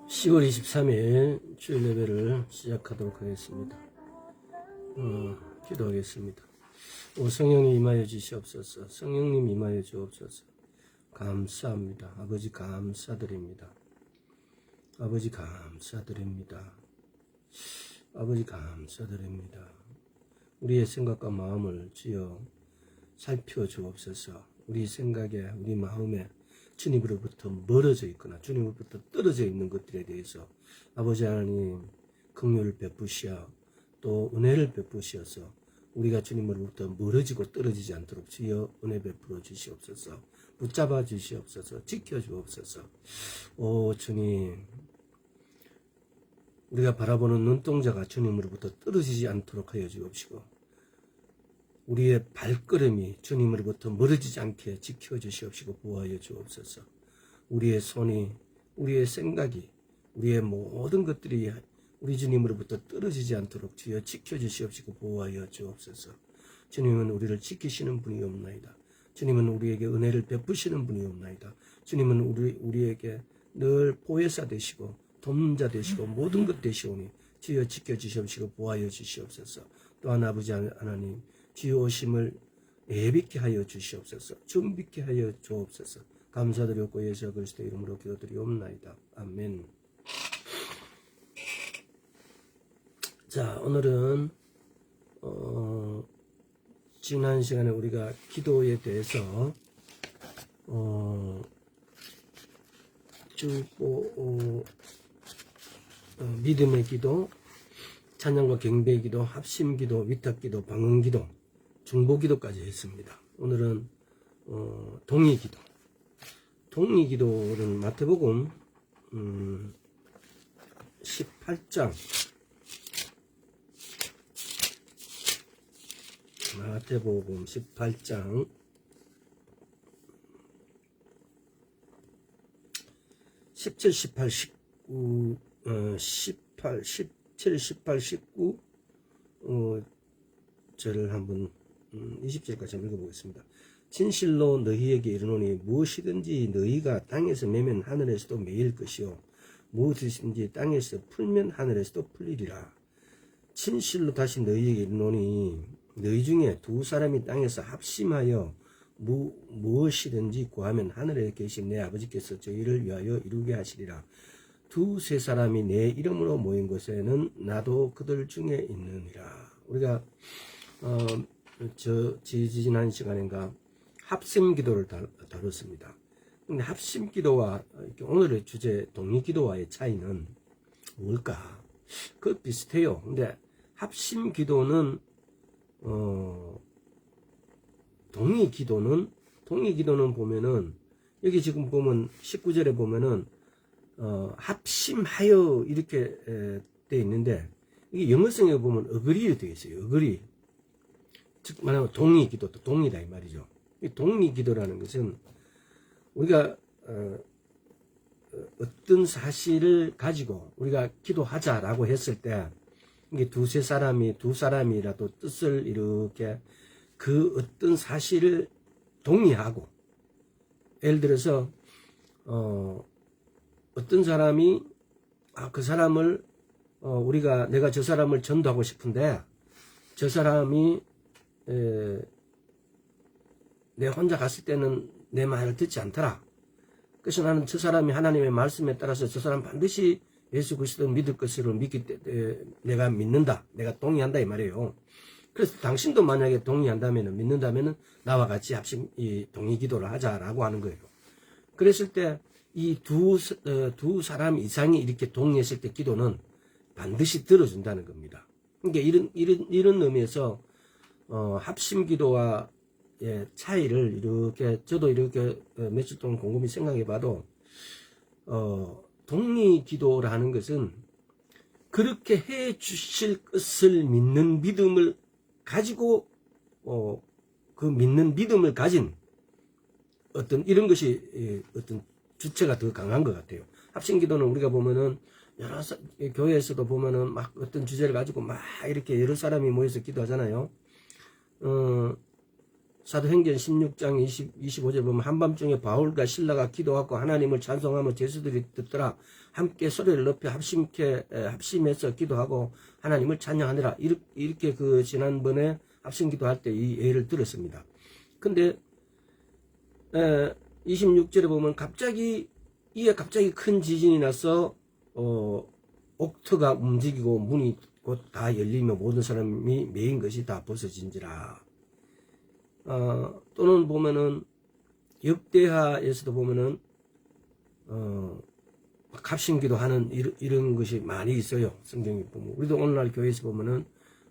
10월 23일 주일 예배를 시작하도록 하겠습니다. 기도하겠습니다. 오 성령님 임하여 주시옵소서. 성령님 임하여 주옵소서. 감사합니다. 아버지 감사드립니다. 아버지 감사드립니다. 아버지 감사드립니다. 우리의 생각과 마음을 주여 살펴주옵소서. 우리 생각에 우리 마음에 주님으로부터 멀어져 있거나 주님으로부터 떨어져 있는 것들에 대해서 아버지 하나님 긍휼을 베푸시어 또 은혜를 베푸시어서 우리가 주님으로부터 멀어지고 떨어지지 않도록 주여 은혜 베풀어 주시옵소서. 붙잡아 주시옵소서. 지켜 주옵소서. 오 주님, 우리가 바라보는 눈동자가 주님으로부터 떨어지지 않도록 하여 주옵시고 우리의 발걸음이 주님으로부터 멀어지지 않게 지켜주시옵시고 보호하여 주옵소서. 우리의 손이, 우리의 생각이, 우리의 모든 것들이 우리 주님으로부터 떨어지지 않도록 주여 지켜주시옵시고 보호하여 주옵소서. 주님은 우리를 지키시는 분이 없나이다. 주님은 우리에게 은혜를 베푸시는 분이 없나이다. 주님은 우리에게 늘 보혜사 되시고 돕자 되시고 모든 것 되시오니 주여 지켜주시옵시고 보호하여 주시옵소서. 또한 아버지 하나님 주의 오심을 예비케 하여 주시옵소서. 준비케 하여 주옵소서. 감사드렸고 예수 그리스도 이름으로 기도드리옵나이다. 아멘. 자, 오늘은 지난 시간에 우리가 기도에 대해서 믿음의 기도, 찬양과 경배의 기도, 합심기도, 위탁기도, 방언기도, 중보기도까지 했습니다. 오늘은 동의기도. 동의기도는 마태복음 18장 마태복음 18장 17, 18, 19 17, 18, 19 절을 한번 20절까지 한번 읽어보겠습니다. 진실로 너희에게 이르노니 무엇이든지 너희가 땅에서 매면 하늘에서도 매일 것이요 무엇이든지 땅에서 풀면 하늘에서도 풀리리라. 진실로 다시 너희에게 이르노니 너희 중에 두 사람이 땅에서 합심하여 무엇이든지 구하면 하늘에 계신 내 아버지께서 저희를 위하여 이루게 하시리라. 두세 사람이 내 이름으로 모인 곳에는 나도 그들 중에 있느니라. 우리가 지난 시간인가 합심기도를 다뤘습니다. 근데 합심기도와 오늘의 주제 동의기도와의 차이는 뭘까? 그 비슷해요. 근데 합심기도는 동의기도는 보면은 여기 지금 보면 19절에 보면은 합심하여 이렇게 되어 있는데 이게 영어성에 보면 어그리로 되어 있어요. 어그리. 즉 말하면 동의기도도 동의다 이 말이죠. 이 동의기도라는 것은 우리가 어떤 사실을 가지고 우리가 기도하자라고 했을 때 이게 두 사람이라도 뜻을 이렇게 그 어떤 사실을 동의하고 예를 들어서 어떤 사람이 그 사람을 내가 저 사람을 전도하고 싶은데 저 사람이 내 혼자 갔을 때는 내 말을 듣지 않더라. 그래서 나는 저 사람이 하나님의 말씀에 따라서 저 사람 반드시 예수 그리스도 믿을 것을 믿기 때문에 내가 믿는다. 내가 동의한다 이 말이에요. 그래서 당신도 만약에 동의한다면 믿는다면 나와 같이 이 동의 기도를 하자라고 하는 거예요. 그랬을 때 이 두 사람 이상이 이렇게 동의했을 때 기도는 반드시 들어준다는 겁니다. 그러니까 이런 의미에서 합심 기도와의 차이를 이렇게 저도 이렇게 며칠 동안 곰곰이 생각해 봐도 동의 기도라는 것은 그렇게 해 주실 것을 믿는 믿음을 가지고 그 믿는 믿음을 가진 어떤 이런 것이 어떤 주체가 더 강한 것 같아요. 합심기도는 우리가 보면은 여러 교회에서도 보면은 막 어떤 주제를 가지고 막 이렇게 여러 사람이 모여서 기도하잖아요. 사도행전 16장 25절 보면 한밤중에 바울과 실라가 기도하고 하나님을 찬송하며 제수들이 듣더라. 함께 소리를 높여 합심해서 기도하고 하나님을 찬양하느라. 이렇게 그 지난번에 합심 기도할 때 이 예를 들었습니다. 근데 26절에 보면 갑자기 큰 지진이 나서 옥터가 움직이고 문이 곧 다 열리며 모든 사람이 메인 것이 다 벗어진지라. 또는 보면은 역대하에서도 보면은 합심기도 하는 이런 것이 많이 있어요. 성경에 보면 우리도 오늘날 교회에서 보면은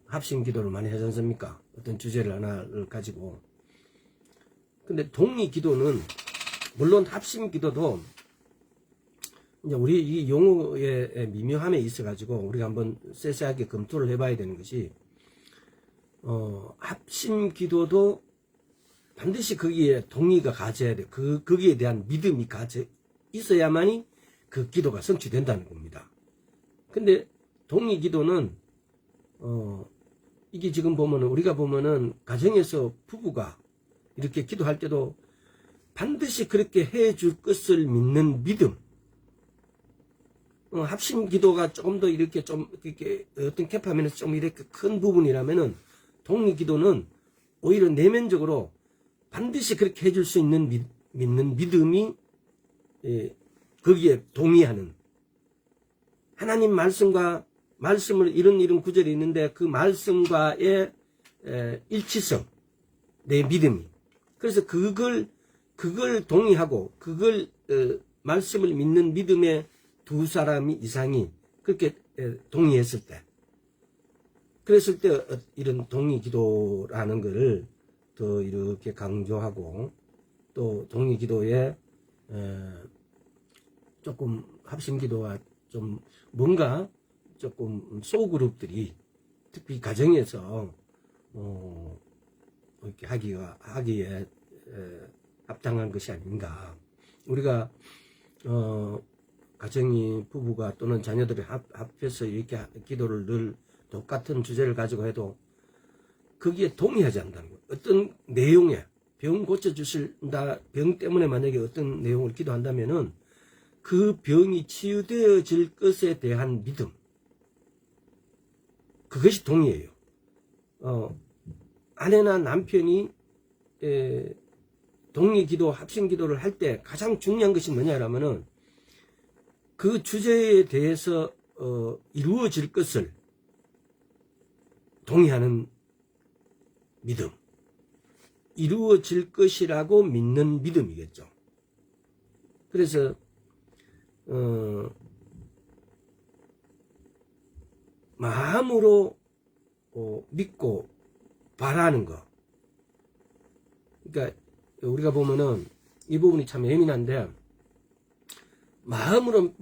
합심기도를 많이 하지 않습니까? 어떤 주제를 하나를 가지고. 근데 동의기도는 물론 합심기도도 이제 우리 이 용어의 미묘함에 있어가지고 우리가 한번 세세하게 검토를 해봐야 되는 것이 합심기도도 반드시 거기에 동의가 가져야 돼. 거기에 대한 믿음이 가져 있어야만이 그 기도가 성취된다는 겁니다. 근데 동의기도는 이게 지금 보면은 우리가 보면은 가정에서 부부가 이렇게 기도할 때도 반드시 그렇게 해줄 것을 믿는 믿음. 합심 기도가 조금 더 이렇게 어떤 캐파면에서 좀 이렇게 큰 부분이라면은 동의 기도는 오히려 내면적으로 반드시 그렇게 해줄 수 있는 믿는 믿음이 거기에 동의하는 하나님 말씀을 이런 구절이 있는데 그 말씀과의 일치성 내 믿음이 그래서 그걸 동의하고 그걸 말씀을 믿는 믿음의 두 사람이 이상이 그렇게 동의했을 때 그랬을 때 이런 동의 기도라는 것을 더 이렇게 강조하고 또 동의 기도에 조금 합심 기도와 좀 뭔가 조금 소그룹들이 특히 가정에서 이렇게 하기에 합당한 것이 아닌가. 우리가 가정이 부부가 또는 자녀들이 합해서 이렇게 기도를 늘 똑같은 주제를 가지고 해도 거기에 동의하지 않는다는 거예요. 어떤 내용에 병 고쳐주신다, 병 때문에 만약에 어떤 내용을 기도한다면은 그 병이 치유되어질 것에 대한 믿음. 그것이 동의예요. 아내나 남편이 동의 기도, 합심 기도를 할 때 가장 중요한 것이 뭐냐라면은 그 주제에 대해서 이루어질 것을 동의하는 믿음. 이루어질 것이라고 믿는 믿음이겠죠. 그래서 마음으로 믿고 바라는 거. 그러니까 우리가 보면은 이 부분이 참 예민한데 마음으로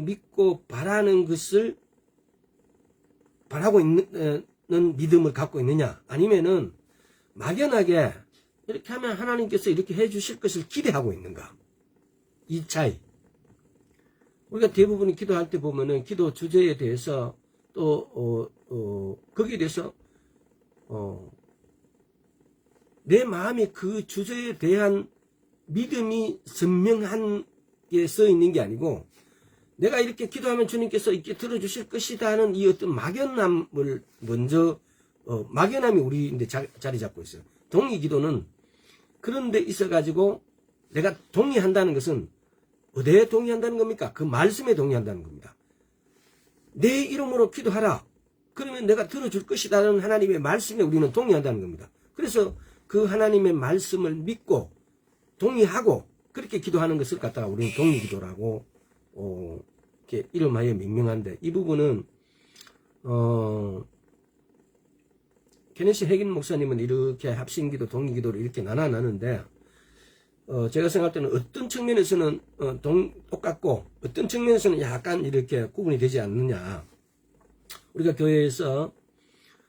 믿고 바라는 것을 바라고 있는 믿음을 갖고 있느냐 아니면은 막연하게 이렇게 하면 하나님께서 이렇게 해 주실 것을 기대하고 있는가 이 차이. 우리가 대부분 기도할 때 보면은 기도 주제에 대해서 또 거기에 대해서 내 마음이 그 주제에 대한 믿음이 선명한 게 써 있는 게 아니고 내가 이렇게 기도하면 주님께서 이렇게 들어주실 것이다 하는 이 어떤 막연함을 먼저 막연함이 우리인데 자리 잡고 있어요. 동의 기도는 그런 데 있어 가지고 내가 동의한다는 것은 어디에 동의한다는 겁니까? 그 말씀에 동의한다는 겁니다. 내 이름으로 기도하라. 그러면 내가 들어줄 것이라는 하나님의 말씀에 우리는 동의한다는 겁니다. 그래서 그 하나님의 말씀을 믿고 동의하고 그렇게 기도하는 것을 갖다가 우리는 동의 기도라고 이렇게 이름하여 명명한데 이 부분은 케네시 해긴 목사님은 이렇게 합심기도 동의기도를 이렇게 나누는데 제가 생각할 때는 어떤 측면에서는 똑같고 어떤 측면에서는 약간 이렇게 구분이 되지 않느냐. 우리가 교회에서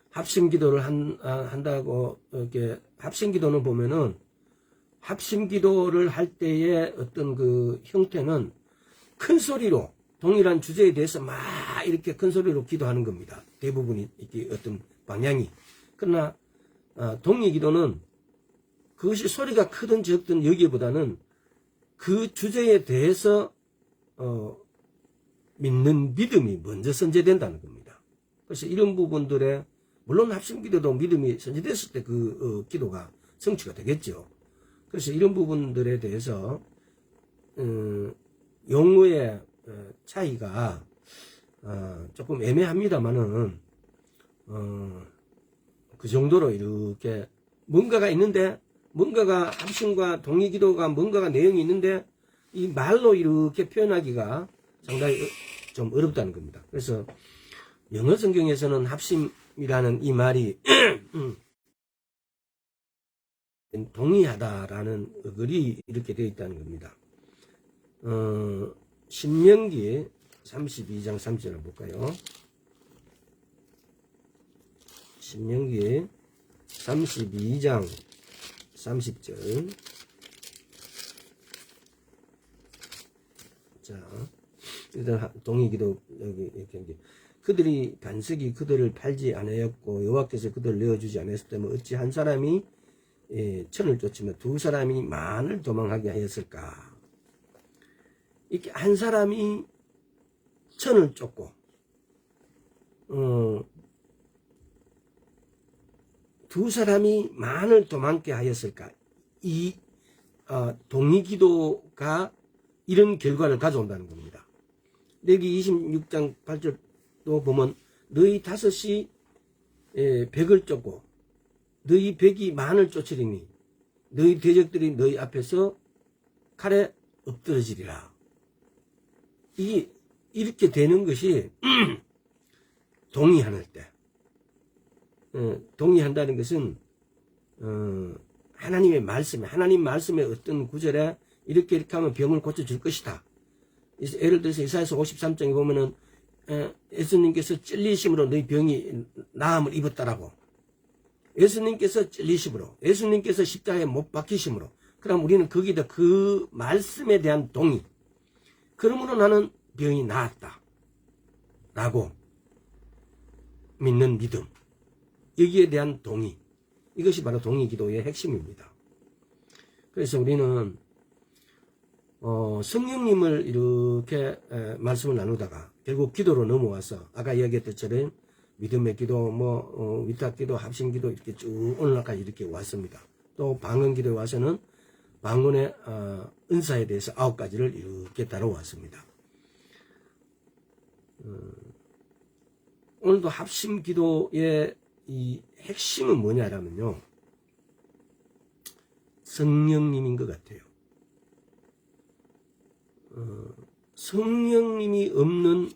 합심기도를 한다고 이렇게 합심기도는 보면은 합심기도를 할 때의 어떤 그 형태는 큰 소리로 동일한 주제에 대해서 막 이렇게 큰 소리로 기도하는 겁니다. 대부분이 이렇게 어떤 방향이. 그러나 동의기도는 그것이 소리가 크든 적든 여기보다는 그 주제에 대해서 믿는 믿음이 먼저 선제된다는 겁니다. 그래서 이런 부분들에 물론 합심기도도 믿음이 선제됐을 때 그 기도가 성취가 되겠죠. 그래서 이런 부분들에 대해서 용어의 차이가 조금 애매합니다만은 그 정도로 이렇게 뭔가가 있는데, 뭔가가 합심과 동의기도가 뭔가가 내용이 있는데 이 말로 이렇게 표현하기가 상당히 좀 어렵다는 겁니다. 그래서 영어 성경에서는 합심이라는 이 말이 동의하다라는 어글이 이렇게 되어 있다는 겁니다. 신명기 32장 3절을 볼까요? 신명기 32장 30절. 자, 일단 동의기도 여기 이렇게 그들이 반석이 그들을 팔지 않았고 여호와께서 그들을 내어주지 않았을 때면 어찌 한 사람이 천을 쫓으며 두 사람이 만을 도망하게 하였을까? 이렇게 한 사람이 천을 쫓고 두 사람이 만을 도망게 하였을까? 이 동의기도가 이런 결과를 가져온다는 겁니다. 레기 26장 8절도 보면 너희 다섯이 백을 쫓고 너희 백이 만을 쫓으리니 너희 대적들이 너희 앞에서 칼에 엎드러지리라. 이렇게 되는 것이 동의할 때, 동의한다는 것은 하나님의 말씀에, 하나님 말씀의 어떤 구절에 이렇게 하면 병을 고쳐줄 것이다. 예를 들어서 이사야서 53장에 보면은 예수님께서 찔리심으로 너희 병이 나음을 입었다라고. 예수님께서 찔리심으로, 예수님께서 십자가에 못 박히심으로. 그럼 우리는 거기다 그 말씀에 대한 동의. 그러므로 나는 병이 나았다 라고 믿는 믿음, 여기에 대한 동의, 이것이 바로 동의기도의 핵심입니다. 그래서 우리는 성령님을 이렇게 말씀을 나누다가 결국 기도로 넘어와서 아까 이야기했던 것처럼 믿음의 기도, 위탁기도, 합심기도 이렇게 쭉 오늘날까지 이렇게 왔습니다. 또 방언기도에 와서는 방언의 은사에 대해서 9가지를 이렇게 다뤄왔습니다. 오늘도 합심기도의 이 핵심은 뭐냐라면요, 성령님인 것 같아요. 성령님이 없는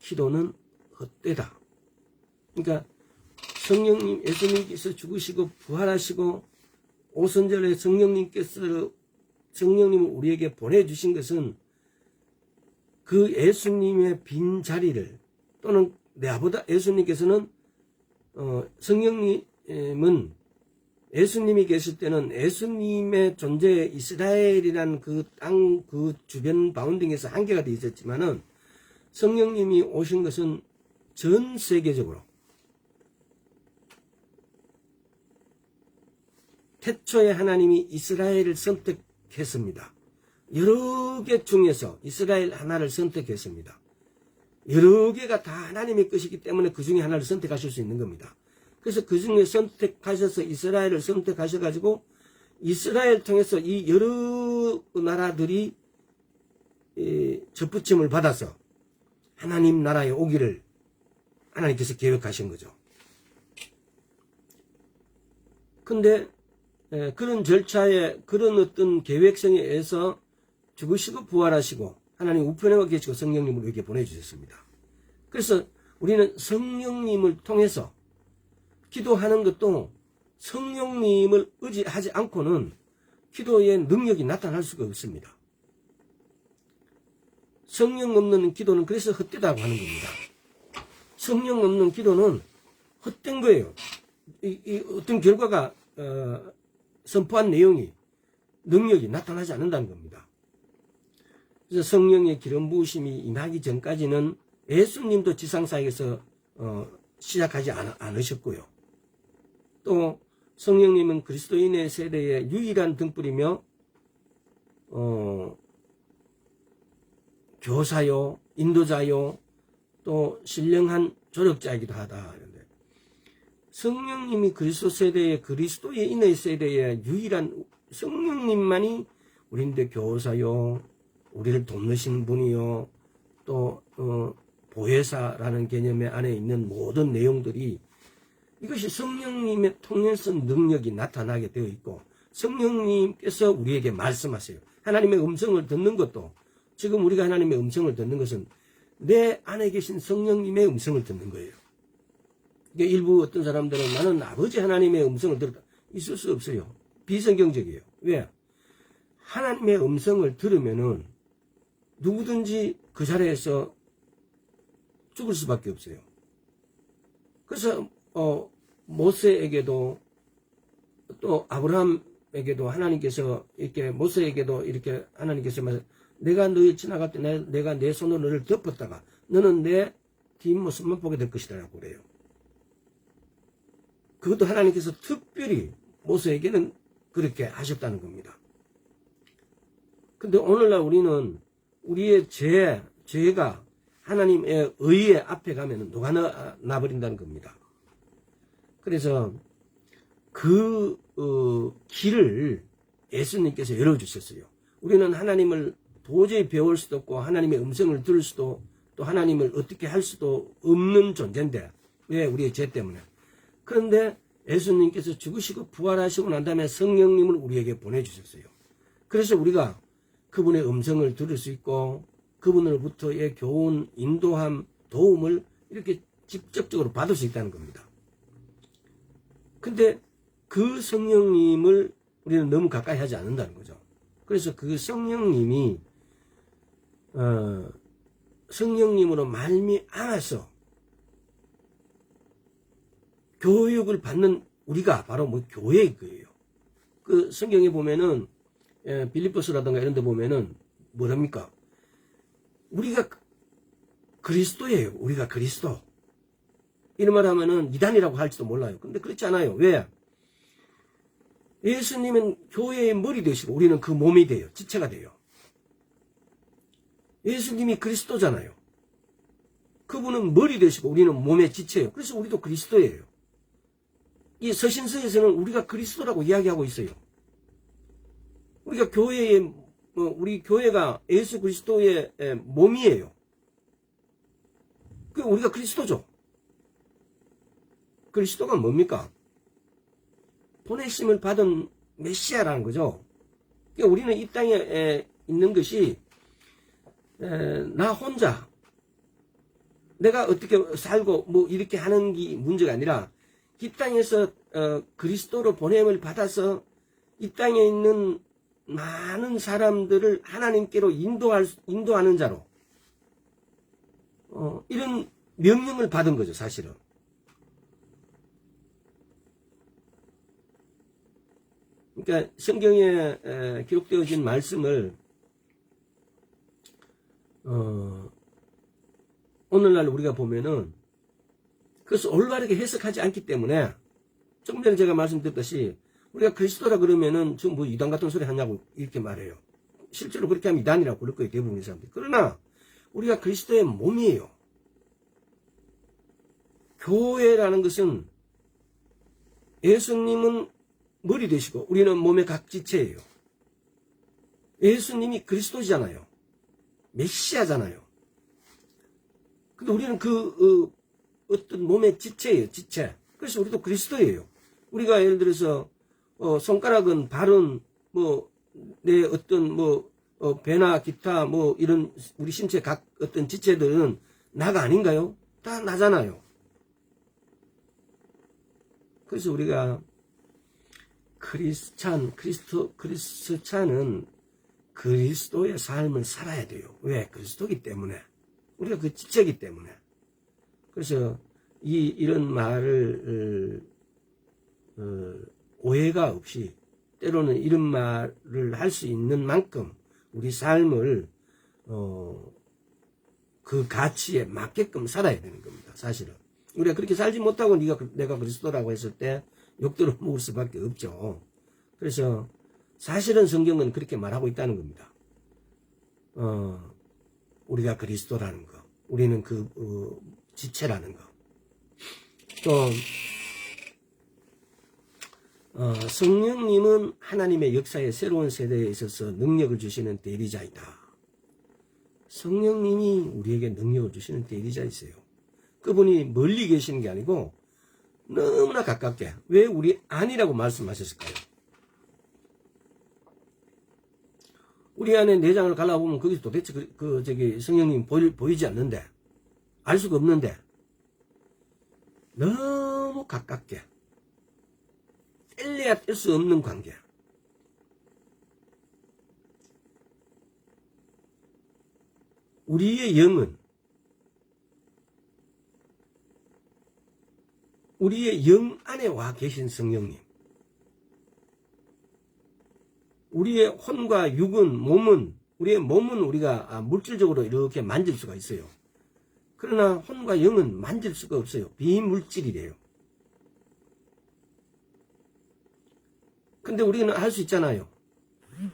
기도는 헛되다. 그러니까 성령님, 예수님께서 죽으시고 부활하시고 오순절에 성령님께서 성령님을 우리에게 보내주신 것은 그 예수님의 빈 자리를, 또는 내보다 예수님께서는 성령님은 예수님이 계실 때는 예수님의 존재, 이스라엘이란 그 땅, 그 주변 바운딩에서 한계가 되어 있었지만은 성령님이 오신 것은 전 세계적으로 태초에 하나님이 이스라엘을 선택했습니다. 여러 개 중에서 이스라엘 하나를 선택했습니다. 여러 개가 다 하나님의 것이기 때문에 그 중에 하나를 선택하실 수 있는 겁니다. 그래서 그 중에 선택하셔서 이스라엘을 선택하셔가지고 이스라엘 통해서 이 여러 나라들이 접붙임을 받아서 하나님 나라에 오기를 하나님께서 계획하신 거죠. 근데 그런 절차에, 그런 어떤 계획성에 의해서 죽으시고 부활하시고 하나님 우편에 와 계시고 성령님을 이렇게 보내주셨습니다. 그래서 우리는 성령님을 통해서 기도하는 것도 성령님을 의지하지 않고는 기도의 능력이 나타날 수가 없습니다. 성령 없는 기도는 그래서 헛되다고 하는 겁니다. 성령 없는 기도는 헛된 거예요. 이 어떤 결과가 선포한 내용이, 능력이 나타나지 않는다는 겁니다. 그래서 성령의 기름 부으심이 임하기 전까지는 예수님도 지상사역에서 시작하지 않으셨고요. 또 성령님은 그리스도인의 세대의 유일한 등불이며 교사요, 인도자요, 또 신령한 조력자이기도 하다. 성령님이 그리스도 세대의 그리스도인의 세대의 유일한 성령님만이 우리인데 교사요, 우리를 돕는 분이요, 또 보혜사라는 개념의 안에 있는 모든 내용들이 이것이 성령님의 통해서 능력이 나타나게 되어 있고 성령님께서 우리에게 말씀하세요. 하나님의 음성을 듣는 것도 지금 우리가 하나님의 음성을 듣는 것은 내 안에 계신 성령님의 음성을 듣는 거예요. 그러니까 일부 어떤 사람들은 나는 아버지 하나님의 음성을 들었다. 있을 수 없어요. 비성경적이에요. 왜? 하나님의 음성을 들으면은 누구든지 그 자리에서 죽을 수밖에 없어요. 그래서 모세에게도 또 아브라함에게도 하나님께서 이렇게 모세에게도 이렇게 하나님께서 내가 너희 지나갈 때 내가 내 손으로 너를 덮었다가 너는 내 뒷모습만 보게 될 것이다 라고 그래요. 그것도 하나님께서 특별히 모세에게는 그렇게 하셨다는 겁니다. 근데 오늘날 우리는 우리의 죄가 하나님의 의의 앞에 가면은 녹아나 버린다는 겁니다. 그래서 그 길을 예수님께서 열어주셨어요. 우리는 하나님을 도저히 배울 수도 없고 하나님의 음성을 들을 수도 또 하나님을 어떻게 할 수도 없는 존재인데 왜? 우리의 죄 때문에. 그런데 예수님께서 죽으시고 부활하시고 난 다음에 성령님을 우리에게 보내주셨어요. 그래서 우리가 그분의 음성을 들을 수 있고 그분으로부터의 교훈, 인도함, 도움을 이렇게 직접적으로 받을 수 있다는 겁니다. 근데 그 성령님을 우리는 너무 가까이 하지 않는다는 거죠. 그래서 그 성령님이 성령님으로 말미암아서 교육을 받는 우리가 바로 교회일 거예요. 그 성경에 보면은 빌립보서라든가 이런 데 보면은 뭐랍니까? 우리가 그리스도예요. 우리가 그리스도. 이런 말 하면은 이단이라고 할지도 몰라요. 근데 그렇지 않아요. 왜? 예수님은 교회의 머리 되시고 우리는 그 몸이 돼요. 지체가 돼요. 예수님이 그리스도잖아요. 그분은 머리 되시고 우리는 몸의 지체예요. 그래서 우리도 그리스도예요. 이 서신서에서는 우리가 그리스도라고 이야기하고 있어요. 우리가 우리 교회가 예수 그리스도의 몸이에요. 우리가 그리스도죠. 그리스도가 뭡니까? 보내심을 받은 메시아라는 거죠. 그러니까 우리는 이 땅에 있는 것이 나 혼자 내가 어떻게 살고 이렇게 하는 게 문제가 아니라 이 땅에서 그리스도로 보냄을 받아서 이 땅에 있는 많은 사람들을 하나님께로 인도하는 자로 이런 명령을 받은 거죠. 사실은. 그러니까 성경에 기록되어진 말씀을 오늘날 우리가 보면은 그것을 올바르게 해석하지 않기 때문에 조금 전에 제가 말씀드렸듯이 우리가 그리스도라 그러면은 저 이단 같은 소리 하냐고 이렇게 말해요. 실제로 그렇게 하면 이단이라고 그럴 거예요. 대부분의 사람들이. 그러나 우리가 그리스도의 몸이에요. 교회라는 것은 예수님은 머리 되시고 우리는 몸의 각 지체예요. 예수님이 그리스도잖아요. 메시아잖아요. 근데 우리는 어떤 몸의 지체예요. 지체. 그래서 우리도 그리스도예요. 우리가 예를 들어서 손가락은 발은 내 어떤 배나 기타 이런 우리 신체 각 어떤 지체들은 나가 아닌가요? 다 나잖아요. 그래서 우리가 크리스찬은 그리스도의 삶을 살아야 돼요. 왜? 그리스도이기 때문에. 우리가 그 지체이기 때문에. 그래서 이런 말을 오해가 없이 때로는 이런 말을 할 수 있는 만큼 우리 삶을 그 가치에 맞게끔 살아야 되는 겁니다. 사실은. 우리가 그렇게 살지 못하고 내가 그리스도라고 했을 때 욕들을 먹을 수밖에 없죠. 그래서 사실은 성경은 그렇게 말하고 있다는 겁니다. 우리가 그리스도라는 거, 우리는 그 지체라는 거. 또 성령님은 하나님의 역사의 새로운 세대에 있어서 능력을 주시는 대리자이다. 성령님이 우리에게 능력을 주시는 대리자이세요. 그분이 멀리 계시는 게 아니고 너무나 가깝게. 왜 우리 안이라고 말씀하셨을까요? 우리 안에 내장을 갈라보면 거기서 도대체 성령님이 보이지 않는데, 알 수가 없는데, 너무 가깝게, 뗄래야 뗄 수 없는 관계. 우리의 영은, 우리의 영 안에 와 계신 성령님, 우리의 혼과 육은, 몸은, 우리의 몸은 우리가 물질적으로 이렇게 만질 수가 있어요. 그러나 혼과 영은 만질 수가 없어요. 비물질이래요. 근데 우리는 할 수 있잖아요.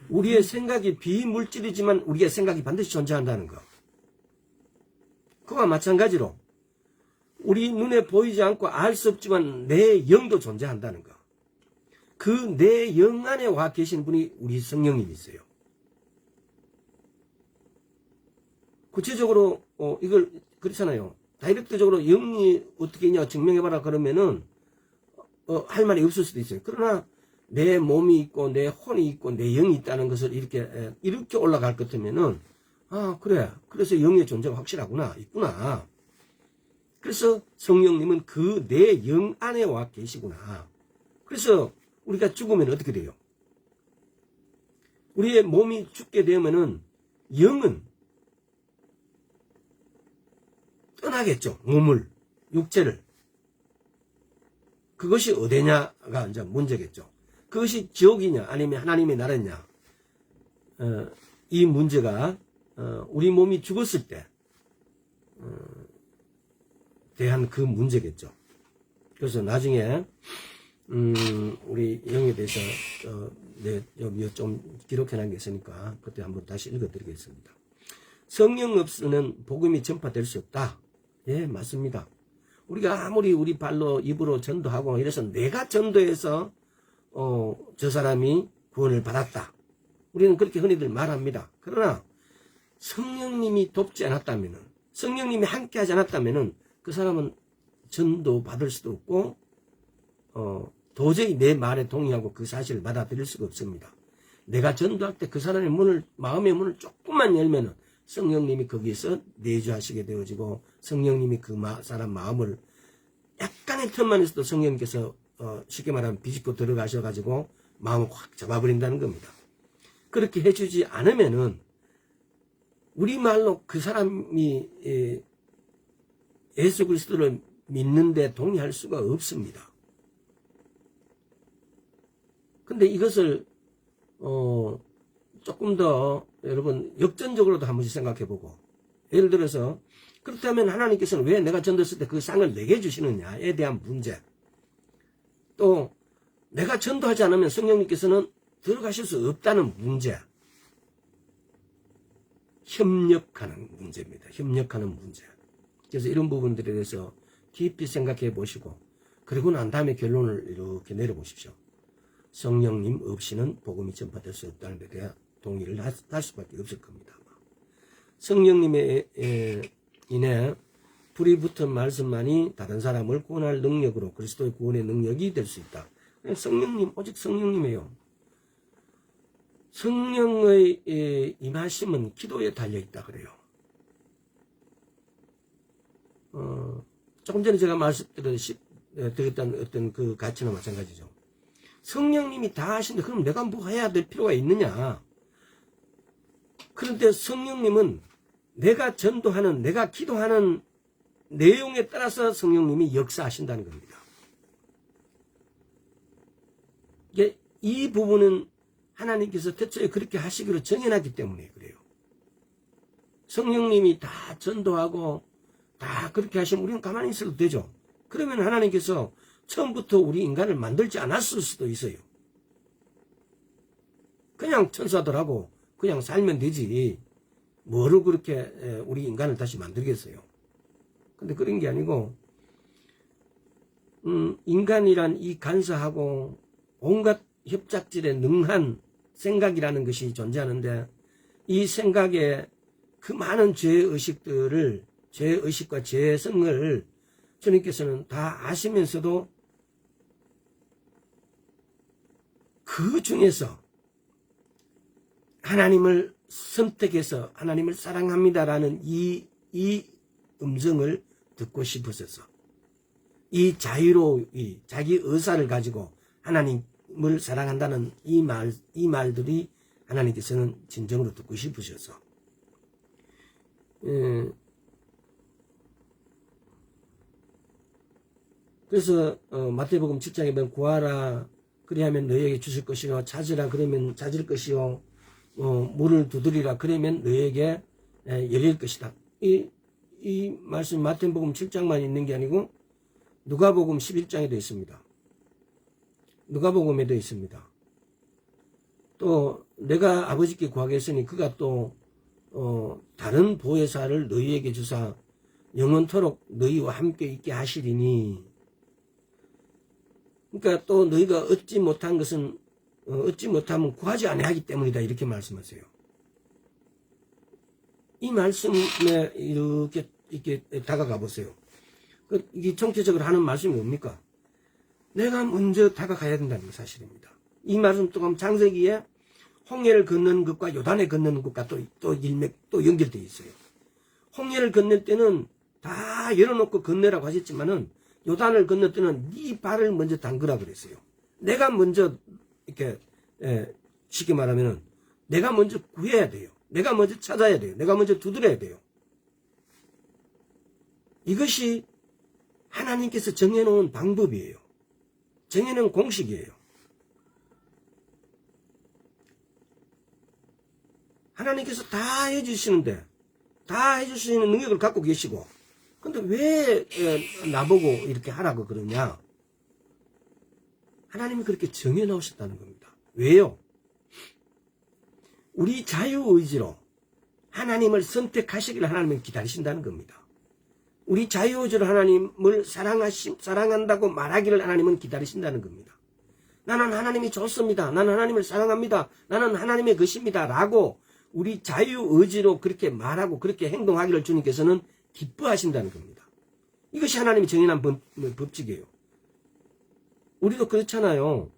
우리의 생각이 비물질이지만 우리의 생각이 반드시 존재한다는 거. 그와 마찬가지로 우리 눈에 보이지 않고 알 수 없지만 내 영도 존재한다는 거. 그 내 영 안에 와 계신 분이 우리 성령님이세요. 구체적으로 이걸 그렇잖아요. 다이렉트적으로 영이 어떻게 있냐 증명해봐라 그러면은 할 말이 없을 수도 있어요. 그러나 내 몸이 있고 내 혼이 있고 내 영이 있다는 것을 이렇게 올라갈 것 같으면은 그래. 그래서 영의 존재가 확실하구나. 있구나. 그래서 성령님은 그 내 영 안에 와 계시구나. 그래서 우리가 죽으면 어떻게 돼요? 우리의 몸이 죽게 되면은 영은 떠나겠죠. 몸을, 육체를. 그것이 어디냐가 이제 문제겠죠. 그것이 지옥이냐 아니면 하나님의 나라냐. 이 문제가 우리 몸이 죽었을 때 대한 그 문제겠죠. 그래서 나중에 우리 영에 대해서 여기 좀 기록해놓은 게 있으니까 그때 한번 다시 읽어드리겠습니다. 성령 없이는 복음이 전파될 수 없다. 예, 맞습니다. 우리가 아무리 우리 발로 입으로 전도하고 이래서 내가 전도해서 저 사람이 구원을 받았다. 우리는 그렇게 흔히들 말합니다. 그러나 성령님이 돕지 않았다면은, 성령님이 함께하지 않았다면은 그 사람은 전도 받을 수도 없고 도저히 내 말에 동의하고 그 사실을 받아들일 수가 없습니다. 내가 전도할 때 그 사람의 문을, 마음의 문을 조금만 열면은 성령님이 거기에서 내주하시게 되어지고 성령님이 그 사람 마음을 약간의 틈만 있어도 성령님께서 쉽게 말하면 비집고 들어가셔가지고 마음을 확 잡아버린다는 겁니다. 그렇게 해주지 않으면은 우리말로 그 사람이 예수 그리스도를 믿는데 동의할 수가 없습니다. 근데 이것을 조금 더 여러분 역전적으로도 한 번씩 생각해보고, 예를 들어서 그렇다면 하나님께서는 왜 내가 전도했을 때 그 상을 내게 주시느냐에 대한 문제, 또 내가 전도하지 않으면 성령님께서는 들어가실 수 없다는 문제, 협력하는 문제입니다. 협력하는 문제. 그래서 이런 부분들에 대해서 깊이 생각해 보시고 그리고 난 다음에 결론을 이렇게 내려보십시오. 성령님 없이는 복음이 전파될 수 없다는 데 대한 동의를 할 수밖에 없을 겁니다. 성령님에 인해 불이 붙은 말씀만이 다른 사람을 구원할 능력으로 그리스도의 구원의 능력이 될 수 있다. 성령님, 오직 성령님이에요. 성령의 임하심은 기도에 달려있다 그래요. 조금 전에 제가 말씀드렸던 어떤 그 가치나 마찬가지죠. 성령님이 다 하신데 그럼 내가 뭐 해야 될 필요가 있느냐. 그런데 성령님은 내가 전도하는, 내가 기도하는 내용에 따라서 성령님이 역사하신다는 겁니다. 이 부분은 하나님께서 태초에 그렇게 하시기로 정해놨기 때문에 그래요. 성령님이 다 전도하고 다 그렇게 하시면 우리는 가만히 있어도 되죠. 그러면 하나님께서 처음부터 우리 인간을 만들지 않았을 수도 있어요. 그냥 천사들하고 그냥 살면 되지. 뭐를 그렇게 우리 인간을 다시 만들겠어요. 근데 그런 게 아니고 인간이란 이 간사하고 온갖 협작질에 능한 생각이라는 것이 존재하는데 이 생각에 그 많은 죄의식들을 죄의식과 죄성을 주님께서는 다 아시면서도 그 중에서 하나님을 선택해서 하나님을 사랑합니다라는 이 음성을 듣고 싶으셔서 이 자유로이 자기 의사를 가지고 하나님을 사랑한다는 이 말들이 하나님께서는 진정으로 듣고 싶으셔서 그래서 마태복음 7장에 보면 구하라 그리하면 너희에게 주실 것이요 찾으라 그러면 찾을 것이요 문을 두드리라 그러면 너희에게 열릴 것이다. 이 말씀 마태복음 7장만 있는 게 아니고 누가복음 11장에도 있습니다. 누가복음에도 있습니다. 또 내가 아버지께 구하겠으니 그가 또 다른 보혜사를 너희에게 주사 영원토록 너희와 함께 있게 하시리니. 그러니까 또 너희가 얻지 못한 것은 얻지 못하면 구하지 아니하기 때문이다 이렇게 말씀하세요. 이 말씀에 이렇게 다가가 보세요. 이게 총체적으로 하는 말씀이 뭡니까? 내가 먼저 다가가야 된다는 사실입니다. 이 말씀 또 창세기에 홍해를 건너는 것과 요단에 건너는 것과 또 연결되어 있어요. 홍해를 건널 때는 다 열어놓고 건너라고 하셨지만은 요단을 건널 때는 네 발을 먼저 담그라 그랬어요. 내가 먼저 이렇게 쉽게 말하면은 내가 먼저 구해야 돼요. 내가 먼저 찾아야 돼요. 내가 먼저 두드려야 돼요. 이것이 하나님께서 정해놓은 방법이에요. 정해놓은 공식이에요. 하나님께서 다 해주시는데 다 해줄 수 있는 능력을 갖고 계시고 근데 왜 나보고 이렇게 하라고 그러냐? 하나님이 그렇게 정해놓으셨다는 겁니다. 왜요? 우리 자유의지로 하나님을 선택하시기를 하나님은 기다리신다는 겁니다. 우리 자유의지로 하나님을 사랑한다고 말하기를 하나님은 기다리신다는 겁니다. 나는 하나님이 좋습니다. 나는 하나님을 사랑합니다. 나는 하나님의 것입니다. 라고 우리 자유의지로 그렇게 말하고 그렇게 행동하기를 주님께서는 기뻐하신다는 겁니다. 이것이 하나님이 정해놓은 법칙이에요. 우리도 그렇잖아요.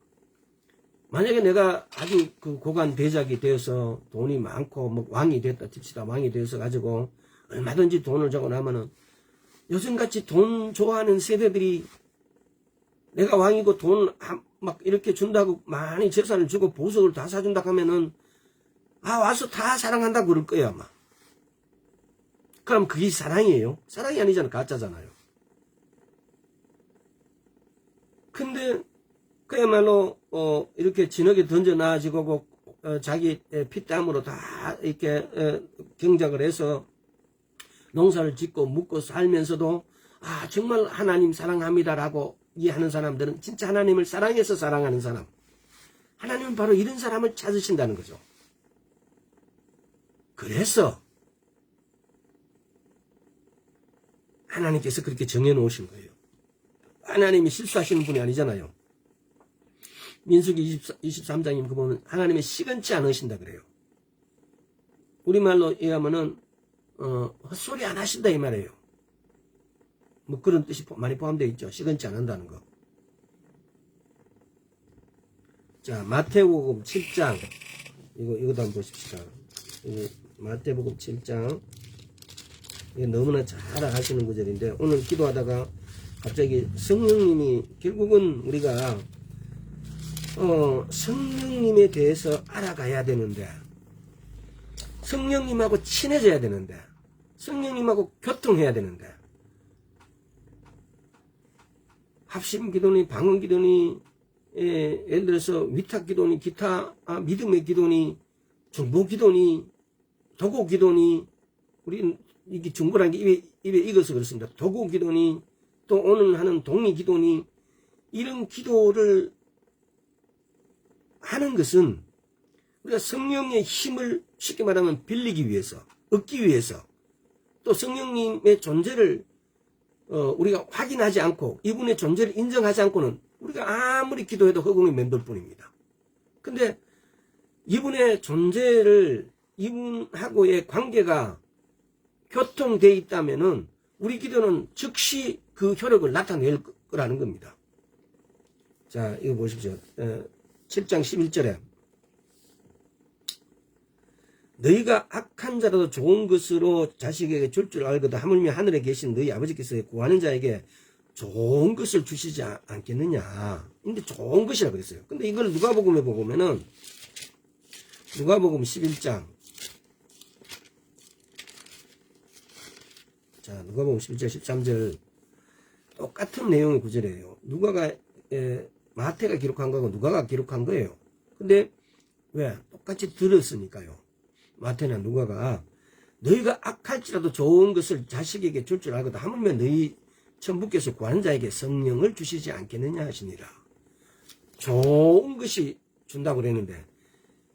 만약에 내가 아주 그 고관 대작이 되어서 돈이 많고 뭐 왕이 됐다 칩시다. 왕이 되어서 가지고 얼마든지 돈을 주고 나면은 요즘같이 돈 좋아하는 세대들이 내가 왕이고 돈 막 이렇게 준다고 많이 재산을 주고 보석을 다 사준다 하면은 와서 다 사랑한다고 그럴 거예요 아마. 그럼 그게 사랑이에요? 사랑이 아니잖아. 가짜잖아요. 근데 그야말로 이렇게 진흙에 던져놔가지고 자기 피땀으로 다 이렇게 경작을 해서 농사를 짓고 묵고 살면서도 정말 하나님 사랑합니다라고 이해하는 사람들은 진짜 하나님을 사랑해서 사랑하는 사람. 하나님은 바로 이런 사람을 찾으신다는 거죠. 그래서 하나님께서 그렇게 정해놓으신 거예요. 하나님이 실수하시는 분이 아니잖아요. 민수기 23장님 그 보면 하나님이 시건치 않으신다 그래요. 우리말로 얘기하면은 헛소리 안 하신다 이 말이에요. 뭐 그런 뜻이 많이 포함되어 있죠. 시건치 않는다는 거. 자, 마태복음 7장 이거도 한번 보십시다. 마태복음 7장 이게 너무나 잘 아시는 구절인데 오늘 기도하다가 갑자기 성령님이 결국은 우리가 성령님에 대해서 알아가야 되는데 성령님하고 친해져야 되는데 성령님하고 교통해야 되는데 합심기도니 방언기도니 예를 들어서 위탁기도니 기타 믿음의 기도니 중보기도니 도고기도니 우리 이게 중보라는 게 입에 익어서 그렇습니다. 도고기도니 또 오늘 하는 동의기도니 이런 기도를 하는 것은 우리가 성령의 힘을 쉽게 말하면 빌리기 위해서, 얻기 위해서, 또 성령님의 존재를 우리가 확인하지 않고 이분의 존재를 인정하지 않고는 우리가 아무리 기도해도 허공에 맴돌 뿐입니다. 근데 이분의 존재를, 이분하고의 관계가 교통되어 있다면은 우리 기도는 즉시 그 효력을 나타낼 거라는 겁니다. 자, 이거 보십시오. 7장 11절에 너희가 악한 자라도 좋은 것으로 자식에게 줄 줄 알거든 하물며 하늘에 계신 너희 아버지께서 구하는 자에게 좋은 것을 주시지 않겠느냐. 근데 좋은 것이라 그랬어요. 근데 이걸 누가복음에 보면은 누가복음 11장, 자, 누가복음 11장 13절 똑같은 내용의 구절이에요. 누가가 마태가 기록한 거고 누가가 기록한 거예요. 근데 왜? 똑같이 들었으니까요. 마태나 누가가 너희가 악할지라도 좋은 것을 자식에게 줄 줄 알거든 하물며 너희 천부께서 구하는 자에게 성령을 주시지 않겠느냐 하시니라. 좋은 것이 준다고 그랬는데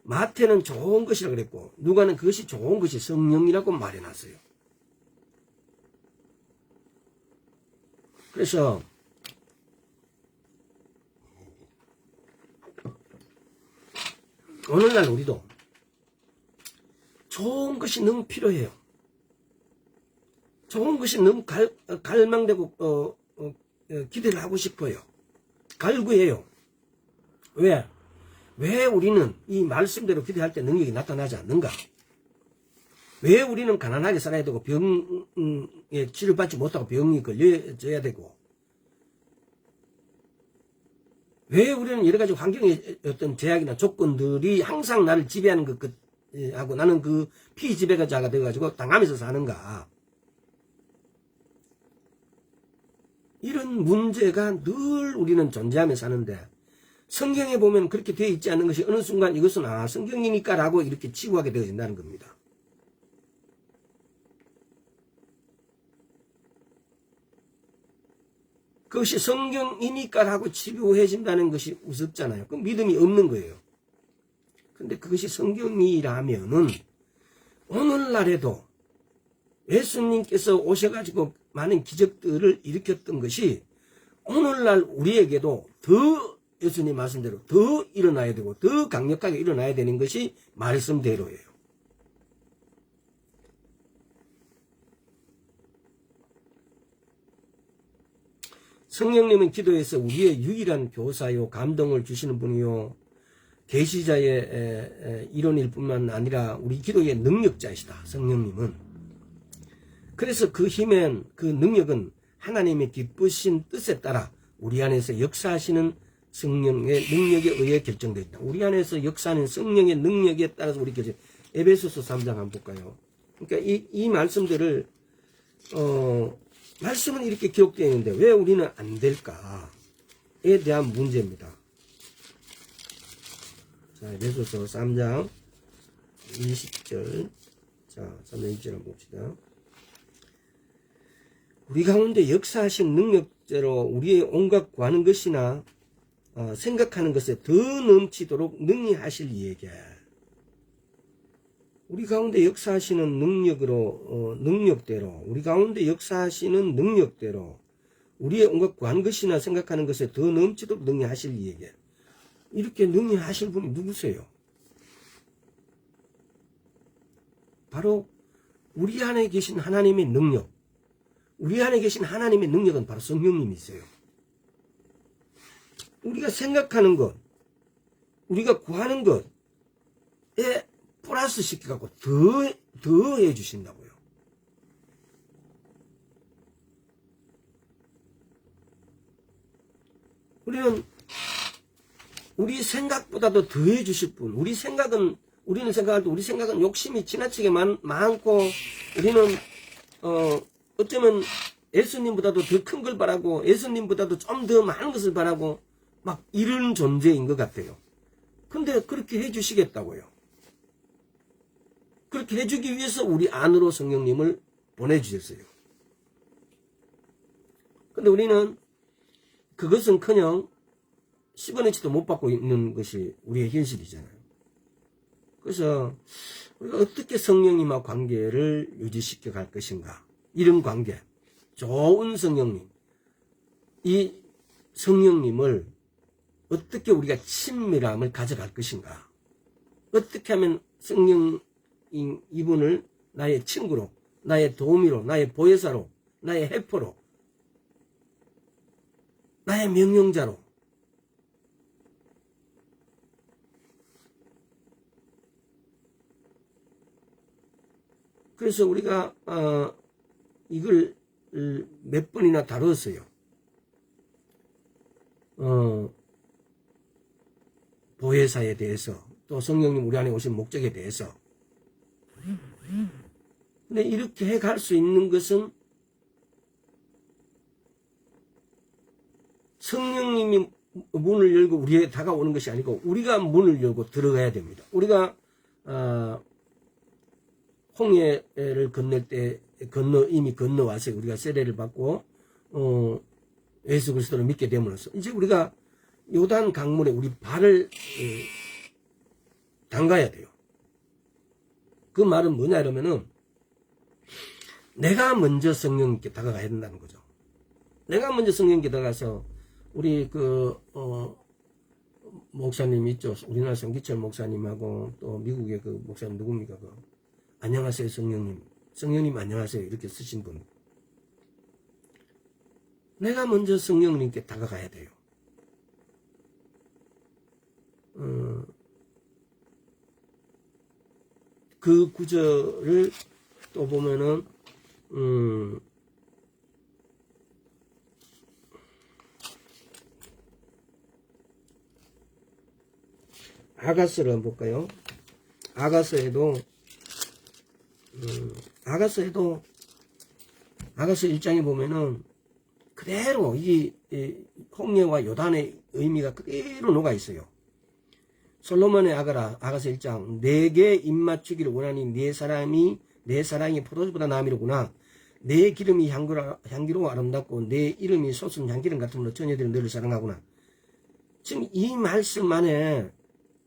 마태는 좋은 것이라고 그랬고 누가는 그것이 좋은 것이 성령이라고 말해놨어요. 그래서 오늘날 우리도 좋은 것이 너무 필요해요. 좋은 것이 너무 갈망되고 기대를 하고 싶어요. 갈구해요. 왜? 왜 우리는 이 말씀대로 기대할 때 능력이 나타나지 않는가? 왜 우리는 가난하게 살아야 되고 병에 치료받지 못하고 병이 걸려져야 되고, 왜 우리는 여러 가지 환경의 어떤 제약이나 조건들이 항상 나를 지배하는 것 하고 나는 그 피지배자가 되어가지고 당하면서 사는가? 이런 문제가 늘 우리는 존재하며 사는데 성경에 보면 그렇게 되어 있지 않은 것이 어느 순간 이것은 성경이니까 라고 이렇게 치부하게 되어진다는 겁니다. 그것이 성경이니까 라고 치부해진다는 것이 우습잖아요. 그럼 믿음이 없는 거예요. 근데 그것이 성경이라면은 오늘날에도 예수님께서 오셔가지고 많은 기적들을 일으켰던 것이 오늘날 우리에게도 더 예수님 말씀대로 더 일어나야 되고 더 강력하게 일어나야 되는 것이 말씀대로예요. 성령님은 기도에서 우리의 유일한 교사요, 감동을 주시는 분이요, 계시자의 이론일 뿐만 아니라 우리 기도의 능력자이시다. 성령님은. 그래서 그 힘은, 그 능력은 하나님의 기쁘신 뜻에 따라 우리 안에서 역사하시는 성령의 능력에 의해 결정되어 있다. 우리 안에서 역사하는 성령의 능력에 따라서 우리 결정. 에베소서 3장 한번 볼까요? 그러니까 이 말씀들을 말씀은 이렇게 기록되어 있는데 왜 우리는 안 될까에 대한 문제입니다. 자, 에베소서 3장 20절. 자, 3장 20절 한번 봅시다. 우리 가운데 역사하신 능력대로 우리의 온갖 구하는 것이나 생각하는 것에 더 넘치도록 능히 하실 이에게, 우리 가운데 역사하시는 능력대로 우리 가운데 역사하시는 능력대로 우리의 온갖 구하는 것이나 생각하는 것에 더 넘치도록 능히 하실 이에게. 이렇게 능히 하실 분이 누구세요? 바로 우리 안에 계신 하나님의 능력, 우리 안에 계신 하나님의 능력은 바로 성령님이세요. 우리가 생각하는 것, 우리가 구하는 것에 플러스 시켜갖고 더 해주신다고요. 우리는 우리 생각보다도 더 해주실 분, 우리는 생각할 때 우리 생각은 욕심이 지나치게 많고, 우리는 어쩌면 예수님보다도 더 큰 걸 바라고 예수님보다도 좀 더 많은 것을 바라고 막 이런 존재인 것 같아요. 근데 그렇게 해주시겠다고요. 그렇게 해주기 위해서 우리 안으로 성령님을 보내주셨어요. 근데 우리는 그것은커녕 10원어치도 못 받고 있는 것이 우리의 현실이잖아요. 그래서 우리가 어떻게 성령님과 관계를 유지시켜 갈 것인가. 이런 관계, 좋은 성령님, 이 성령님을 어떻게 우리가 친밀함을 가져갈 것인가. 어떻게 하면 성령인 이분을 나의 친구로, 나의 도우미로, 나의 보혜사로, 나의 헬퍼로, 나의 명령자로, 그래서 우리가 이걸 몇 번이나 다뤘어요. 보혜사에 대해서, 또 성령님 우리 안에 오신 목적에 대해서. 근데 이렇게 해갈 수 있는 것은 성령님이 문을 열고 우리에게 다가오는 것이 아니고 우리가 문을 열고 들어가야 됩니다. 우리가 홍해를 건널 때 이미 건너와서 우리가 세례를 받고 예수 그리스도를 믿게 됨으로써 이제 우리가 요단 강물에 우리 발을 담가야 돼요. 그 말은 뭐냐 이러면은 내가 먼저 성령님께 다가가야 된다는 거죠. 내가 먼저 성령님께 다가가서 우리 목사님 있죠. 우리나라 성기철 목사님하고 또 미국의 그 목사님 누굽니까? 안녕하세요 성령님. 성령님 안녕하세요. 이렇게 쓰신 분. 내가 먼저 성령님께 다가가야 돼요. 그 구절을 또 보면은 아가서를 한번 볼까요? 아가서 1장에 보면은 그대로 이 홍해와 요단의 의미가 그대로 녹아 있어요. 솔로몬의 아가서 1장, 내게 입맞추기를 원하니 내 사랑이 포도주보다 나음이로구나. 내 기름이 향기로워 아름답고 내 이름이 솟은 향기름 같으므로 처녀들이 너를 사랑하구나. 지금 이 말씀 안에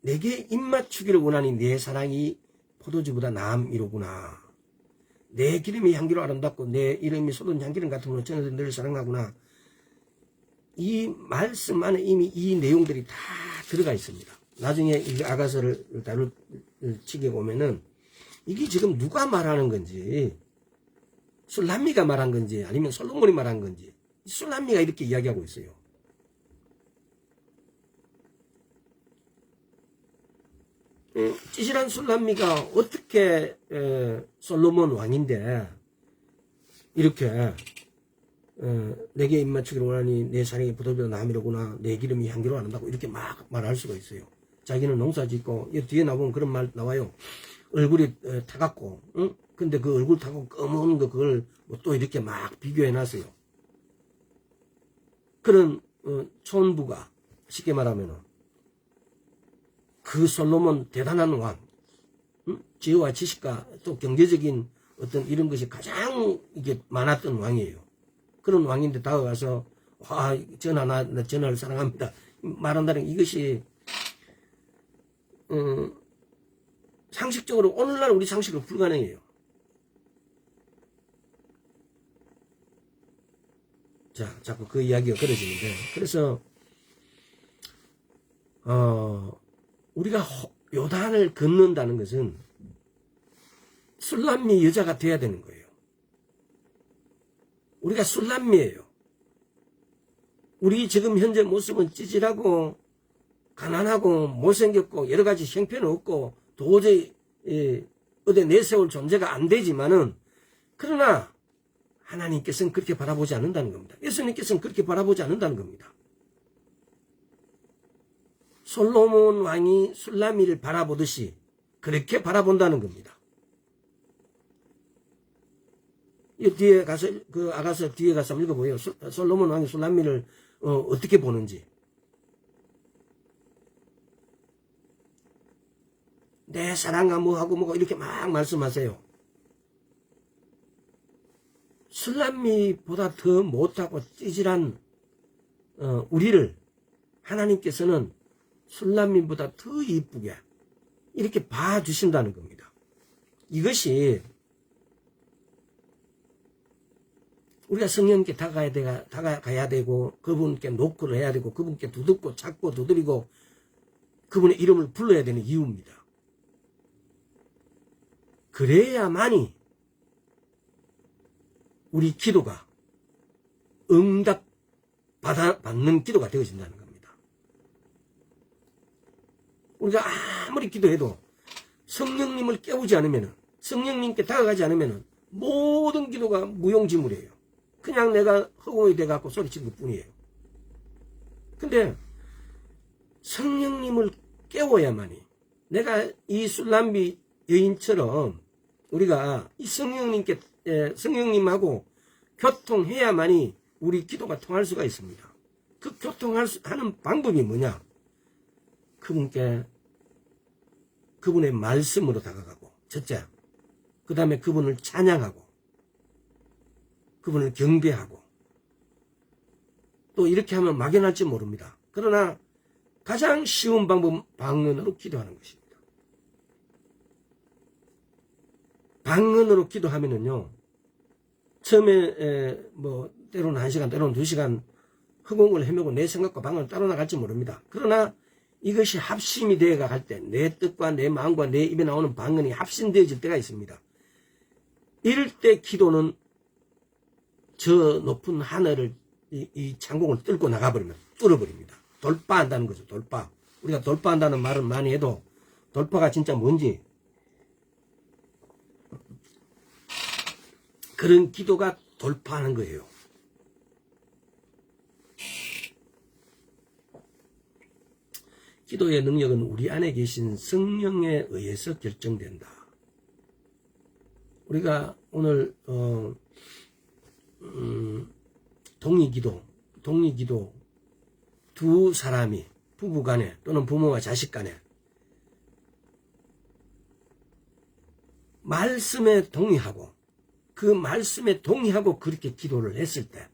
내게 입맞추기를 원하니 내 사랑이 포도주보다 나음이로구나. 내 기름이 향기로 아름답고 내 이름이 솟은 향기름 같으므로 처녀들이 너를 사랑하구나. 이 말씀 안에 이미 이 내용들이 다 들어가 있습니다. 나중에 이 아가서를 다룰 치게 보면은 이게 지금 누가 말하는 건지, 술람미가 말한 건지 아니면 솔로몬이 말한 건지, 술람미가 이렇게 이야기하고 있어요. 찌질한 술람미가 어떻게 솔로몬 왕인데 이렇게 내게 입맞추기를 원하니 내 사랑이 포도주보다 나음이로구나. 내 기름이 향기로 아름답고 이렇게 막 말할 수가 있어요. 자기는 농사 짓고 뒤에 나보면 그런 말 나와요. 얼굴이 타갖고 근데 그 얼굴 타고 검은 거 그걸 또 이렇게 막 비교해 놨어요. 그런 촌부가 쉽게 말하면은 그 솔로몬 대단한 왕, 지혜와 지식과 또 경제적인 어떤 이런 것이 가장 이게 많았던 왕이에요. 그런 왕인데 다가가서 와 나 전하를 사랑합니다 말한다는 이것이 상식적으로 오늘날 우리 상식으로 불가능해요. 자, 자꾸 그 이야기가 그려지는데, 그래서 우리가 요단을 건넌다는 것은 술람미 여자가 돼야 되는 거예요. 우리가 술람미예요. 우리 지금 현재 모습은 찌질하고 가난하고 못생겼고 여러 가지 형편은 없고 도저히 어디 내세울 존재가 안 되지만은, 그러나 하나님께서는 그렇게 바라보지 않는다는 겁니다. 예수님께서는 그렇게 바라보지 않는다는 겁니다. 솔로몬 왕이 술람미를 바라보듯이 그렇게 바라본다는 겁니다. 이 뒤에 가서 그 아가서 뒤에 가서 한번 읽어보세요. 솔로몬 왕이 술람미를 어떻게 보는지. 내 사랑아 뭐하고 이렇게 막 말씀하세요. 술람미보다 더 못하고 찌질한 우리를 하나님께서는 술람민보다 더 이쁘게 이렇게 봐주신다는 겁니다. 이것이 우리가 성령님께 다가가야 되고 그분께 노크를 해야 되고 그분께 두드고 찾고 두드리고 그분의 이름을 불러야 되는 이유입니다. 그래야만이 우리 기도가 응답받는 기도가 되어진다는 겁니다. 우리가 아무리 기도해도 성령님을 깨우지 않으면, 성령님께 다가가지 않으면 모든 기도가 무용지물이에요. 그냥 내가 허공이 돼갖고 소리치는 것 뿐이에요. 근데 성령님을 깨워야만이, 내가 이 술람비 여인처럼 우리가 이 성령님하고 교통해야만이 우리 기도가 통할 수가 있습니다. 그 교통하는 방법이 뭐냐? 그분의 말씀으로 다가가고, 첫째, 그 다음에 그분을 찬양하고, 그분을 경배하고, 또 이렇게 하면 막연할지 모릅니다. 그러나 가장 쉬운 방언으로 기도하는 것입니다. 방언으로 기도하면은요, 처음에 때로는 1시간, 때로는 2시간 허공을 헤매고 내 생각과 방언을 따로 나갈지 모릅니다. 그러나 이것이 합심이 되어가 갈 때, 내 뜻과 내 마음과 내 입에 나오는 방언이 합심되어질 때가 있습니다. 이럴 때 기도는 저 높은 하늘을, 이 창공을 뚫고 나가버리면 뚫어버립니다. 돌파한다는 거죠. 돌파. 우리가 돌파한다는 말은 많이 해도 돌파가 진짜 뭔지, 그런 기도가 돌파하는 거예요. 기도의 능력은 우리 안에 계신 성령에 의해서 결정된다. 우리가 오늘 동의기도 두 사람이 부부간에 또는 부모와 자식간에 말씀에 동의하고 그렇게 기도를 했을 때,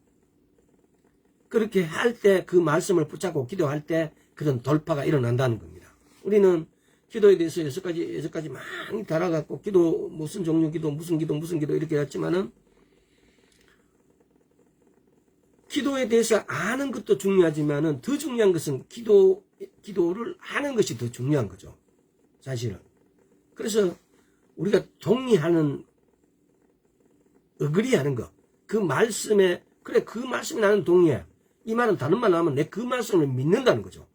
그렇게 할 때, 그 말씀을 붙잡고 기도할 때 그런 돌파가 일어난다는 겁니다. 우리는 기도에 대해서 여섯 가지 많이 달아갖고 기도 무슨 종류 기도 무슨 기도 이렇게 했지만은, 기도에 대해서 아는 것도 중요하지만은 더 중요한 것은 기도를 하는 것이 더 중요한 거죠. 사실은. 그래서 우리가 동의하는, 어그리하는 거, 그 말씀에, 그래 그 말씀에 나는 동의해. 이 말은 다른 말로 하면 내 그 말씀을 믿는다는 거죠.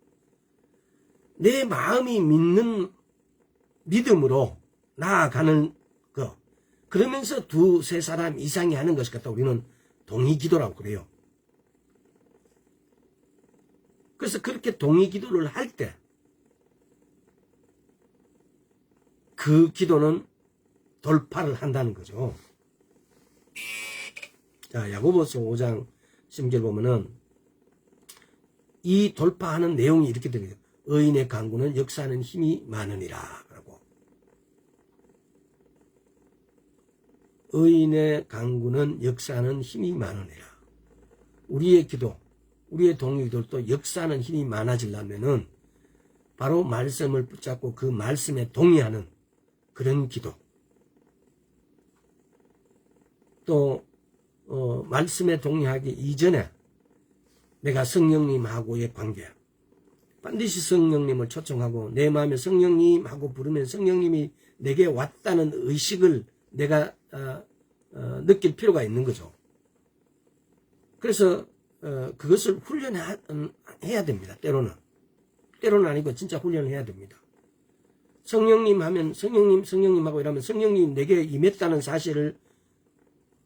내 마음이 믿는 믿음으로 나아가는 거. 그러면서 2-3 사람 이상이 하는 것을 갖다 우리는 동의기도라고 그래요. 그래서 그렇게 동의기도를 할 때 그 기도는 돌파를 한다는 거죠. 자, 야고보서 5장 10절 보면은 이 돌파하는 내용이 이렇게 되거든요. 의인의 강구는 역사하는 힘이 많으니라. 라고. 의인의 강구는 역사하는 힘이 많으니라. 우리의 기도, 우리의 동의기도도 역사하는 힘이 많아지려면은 바로 말씀을 붙잡고 그 말씀에 동의하는 그런 기도. 또 말씀에 동의하기 이전에 내가 성령님하고의 관계, 반드시 성령님을 초청하고 내 마음에 성령님하고 부르면 성령님이 내게 왔다는 의식을 내가 느낄 필요가 있는 거죠. 그래서 그것을 훈련해야 됩니다. 때로는 아니고 진짜 훈련을 해야 됩니다. 성령님 하면 성령님하고 이러면 성령님 내게 임했다는 사실을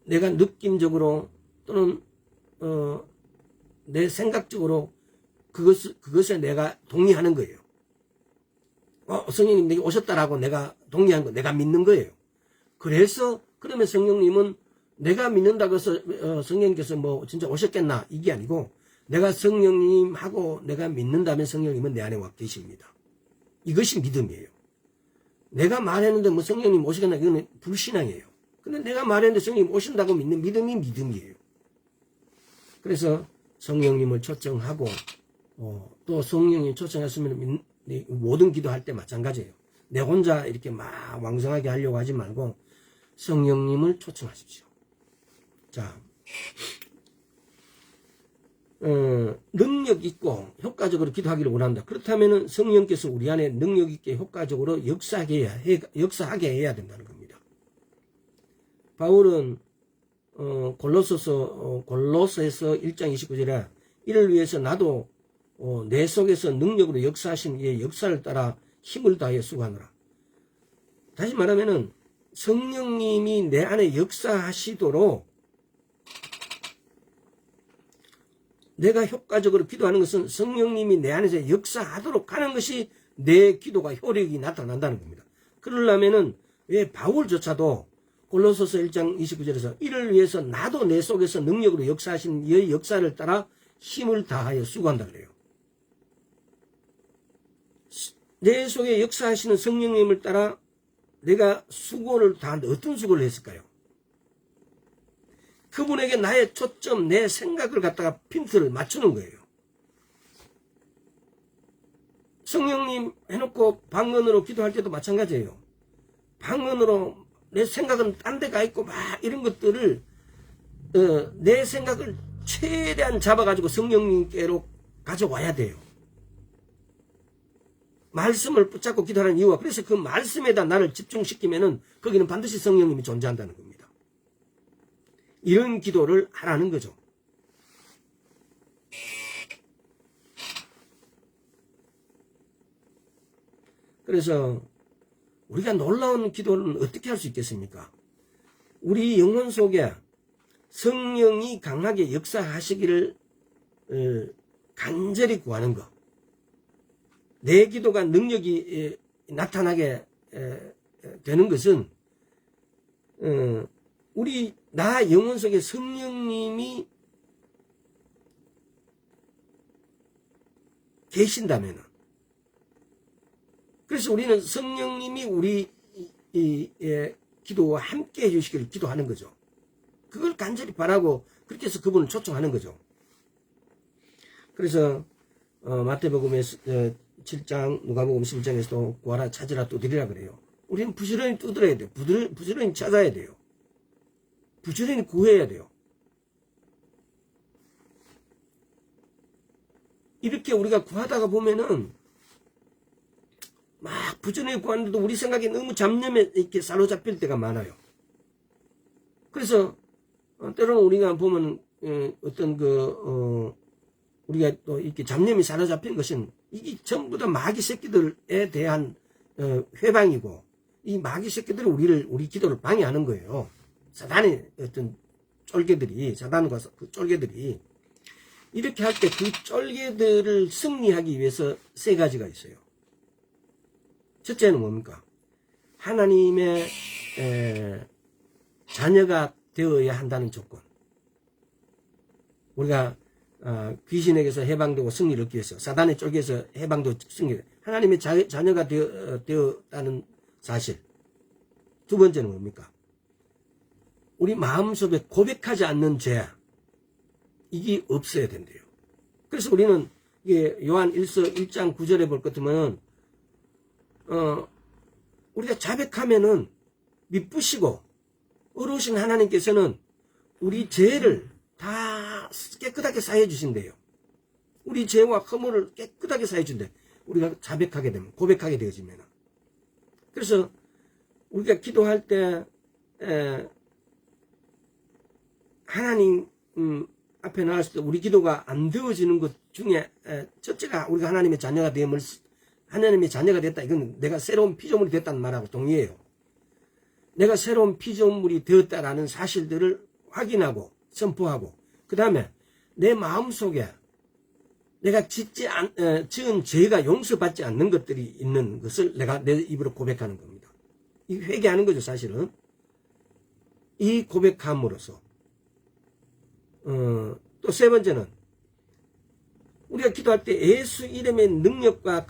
내가 느낌적으로 또는 내 생각적으로 그것에 내가 동의하는 거예요. 성령님 내게 오셨다라고 내가 동의하는 거, 내가 믿는 거예요. 그러면 성령님은 내가 믿는다고 해서 성령님께서 진짜 오셨겠나 이게 아니고, 내가 성령님하고 내가 믿는다면 성령님은 내 안에 와 계십니다. 이것이 믿음이에요. 내가 말했는데 성령님 오시겠나, 이거는 불신앙이에요. 근데 내가 말했는데 성령님 오신다고 믿는 믿음이 믿음이에요. 그래서 성령님을 초청하고 또 성령님 초청했으면 모든 기도할 때 마찬가지예요. 내 혼자 이렇게 막 왕성하게 하려고 하지 말고 성령님을 초청하십시오. 자, 능력 있고 효과적으로 기도하기를 원한다. 그렇다면 성령께서 우리 안에 능력 있게 효과적으로 역사하게 해야 된다는 겁니다. 바울은 골로새서 1장 29절에 이를 위해서 나도 내 속에서 능력으로 역사하신 이의 역사를 따라 힘을 다해 수고하노라. 다시 말하면은 성령님이 내 안에 역사하시도록 내가 효과적으로 기도하는 것은 성령님이 내 안에서 역사하도록 하는 것이 내 기도가 효력이 나타난다는 겁니다. 그러려면은 왜 바울조차도 골로새서 1장 29절에서 이를 위해서 나도 내 속에서 능력으로 역사하신 이의 역사를 따라 힘을 다하여 수고한다 그래요. 내 속에 역사하시는 성령님을 따라 내가 수고를 다하는데 어떤 수고를 했을까요? 그분에게 나의 초점, 내 생각을 갖다가 핀트를 맞추는 거예요. 성령님 해놓고 방언으로 기도할 때도 마찬가지예요. 방언으로 내 생각은 딴 데 가 있고 막 이런 것들을 내 생각을 최대한 잡아가지고 성령님께로 가져와야 돼요. 말씀을 붙잡고 기도하는 이유가 그래서 그 말씀에다 나를 집중시키면은 거기는 반드시 성령님이 존재한다는 겁니다. 이런 기도를 하라는 거죠. 그래서 우리가 놀라운 기도는 어떻게 할 수 있겠습니까? 우리 영혼 속에 성령이 강하게 역사하시기를 간절히 구하는 것. 내 기도가 능력이 나타나게 되는 것은 우리 나 영혼 속에 성령님이 계신다면, 그래서 우리는 성령님이 우리 기도와 함께 해주시기를 기도하는 거죠. 그걸 간절히 바라고 그렇게 해서 그분을 초청하는 거죠. 그래서 마태복음에 7장, 누가복음 11장에서도 구하라 찾으라 두드리라 그래요. 우리는 부지런히 두드려야 돼요. 부지런히 찾아야 돼요. 부지런히 구해야 돼요. 이렇게 우리가 구하다가 보면은 막 부지런히 구하는데도 우리 생각이 너무 잡념에 이렇게 사로잡힐 때가 많아요. 그래서 때로는 우리가 보면 어떤 우리가 또 이렇게 잡념이 사로잡힌 것은 이게 전부 다 마귀 새끼들에 대한 회방이고, 이 마귀 새끼들이 우리 기도를 방해하는 거예요. 사단의 어떤 쫄개들이, 사단과 그 쫄개들이 이렇게 할 때 그 쫄개들을 승리하기 위해서 세 가지가 있어요. 첫째는 뭡니까? 하나님의 자녀가 되어야 한다는 조건. 우리가 귀신에게서 해방되고 승리를 얻기 위해서, 사단의 쪽에서 해방되고 승리, 하나님의 자녀가 되었다는 사실. 두 번째는 뭡니까? 우리 마음속에 고백하지 않는 죄, 이게 없어야 된대요. 그래서 우리는 이게 요한 1장 9절에 볼 것 같으면 우리가 자백하면은 미쁘시고 어려우신 하나님께서는 우리 죄를 다 깨끗하게 사해 주신대요. 우리 죄와 허물을 깨끗하게 사해 준대. 우리가 자백하게 되면, 고백하게 되어지면. 그래서 우리가 기도할 때 하나님 앞에 나왔을 때 우리 기도가 안 되어지는 것 중에 첫째가 우리가 하나님의 자녀가 되면, 하나님의 자녀가 됐다, 이건 내가 새로운 피조물이 됐다는 말하고 동의해요. 내가 새로운 피조물이 되었다라는 사실들을 확인하고 선포하고, 그 다음에 내 마음속에 내가 지은 죄가 용서받지 않는 것들이 있는 것을 내가 내 입으로 고백하는 겁니다. 이 회개하는 거죠, 사실은. 이 고백함으로써 또 세 번째는 우리가 기도할 때 예수 이름의 능력과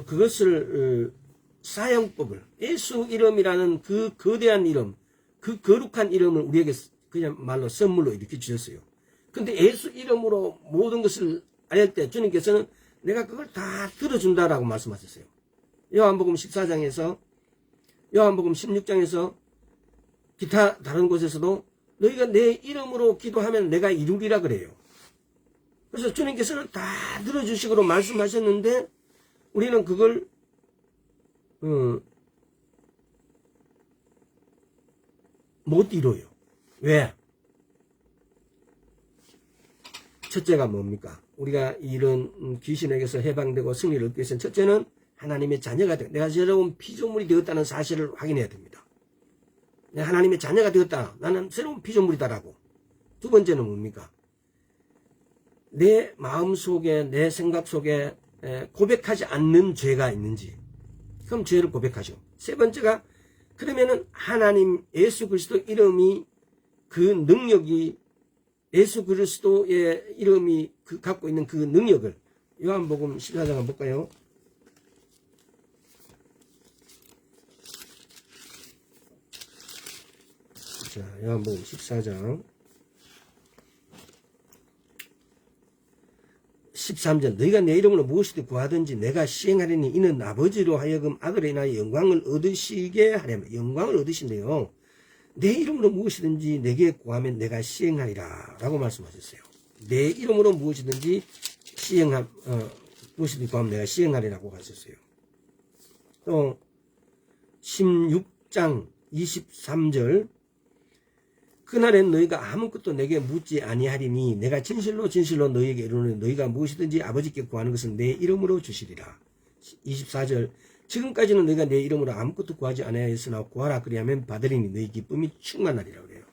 그것을 사용법을, 예수 이름이라는 그 거대한 이름, 그 거룩한 이름을 우리에게 그냥 말로 선물로 이렇게 주셨어요. 근데 예수 이름으로 모든 것을 알 때 주님께서는 내가 그걸 다 들어준다라고 말씀하셨어요. 요한복음 14장에서, 요한복음 16장에서, 기타 다른 곳에서도 너희가 내 이름으로 기도하면 내가 이루리라 그래요. 그래서 주님께서는 다 들어주시기로 말씀하셨는데 우리는 그걸 못 이뤄요. 왜? 첫째가 뭡니까? 우리가 이런 귀신에게서 해방되고 승리를 얻기 위해서는 첫째는 하나님의 자녀가 되고 내가 새로운 피조물이 되었다는 사실을 확인해야 됩니다. 내가 하나님의 자녀가 되었다. 나는 새로운 피조물이다라고. 두 번째는 뭡니까? 내 마음 속에 내 생각 속에 고백하지 않는 죄가 있는지 그럼 죄를 고백하죠. 세 번째가 그러면은 하나님 예수 그리스도 이름이 그 능력이 예수 그리스도의 이름이 갖고 있는 그 능력을 요한복음 14장 한번 볼까요? 자, 요한복음 14장 13절 너희가 내 이름으로 무엇이든 구하든지 내가 시행하리니 이는 아버지로 하여금 아들로 인하여 영광을 얻으시게 하려면 영광을 얻으신대요. 내 이름으로 무엇이든지 내게 구하면 내가 시행하리라 라고 말씀하셨어요. 내 이름으로 무엇이든지 무엇이든지 구하면 내가 시행하리라고 하셨어요. 또 16장 23절 그날엔 너희가 아무것도 내게 묻지 아니하리니 내가 진실로 진실로 너희에게 이르노니 너희가 무엇이든지 아버지께 구하는 것은 내 이름으로 주시리라. 24절 지금까지는 너희가 내 이름으로 아무것도 구하지 아니하였으나 구하라 그리하면 받으리니 너희 기쁨이 충만하리라 그래요.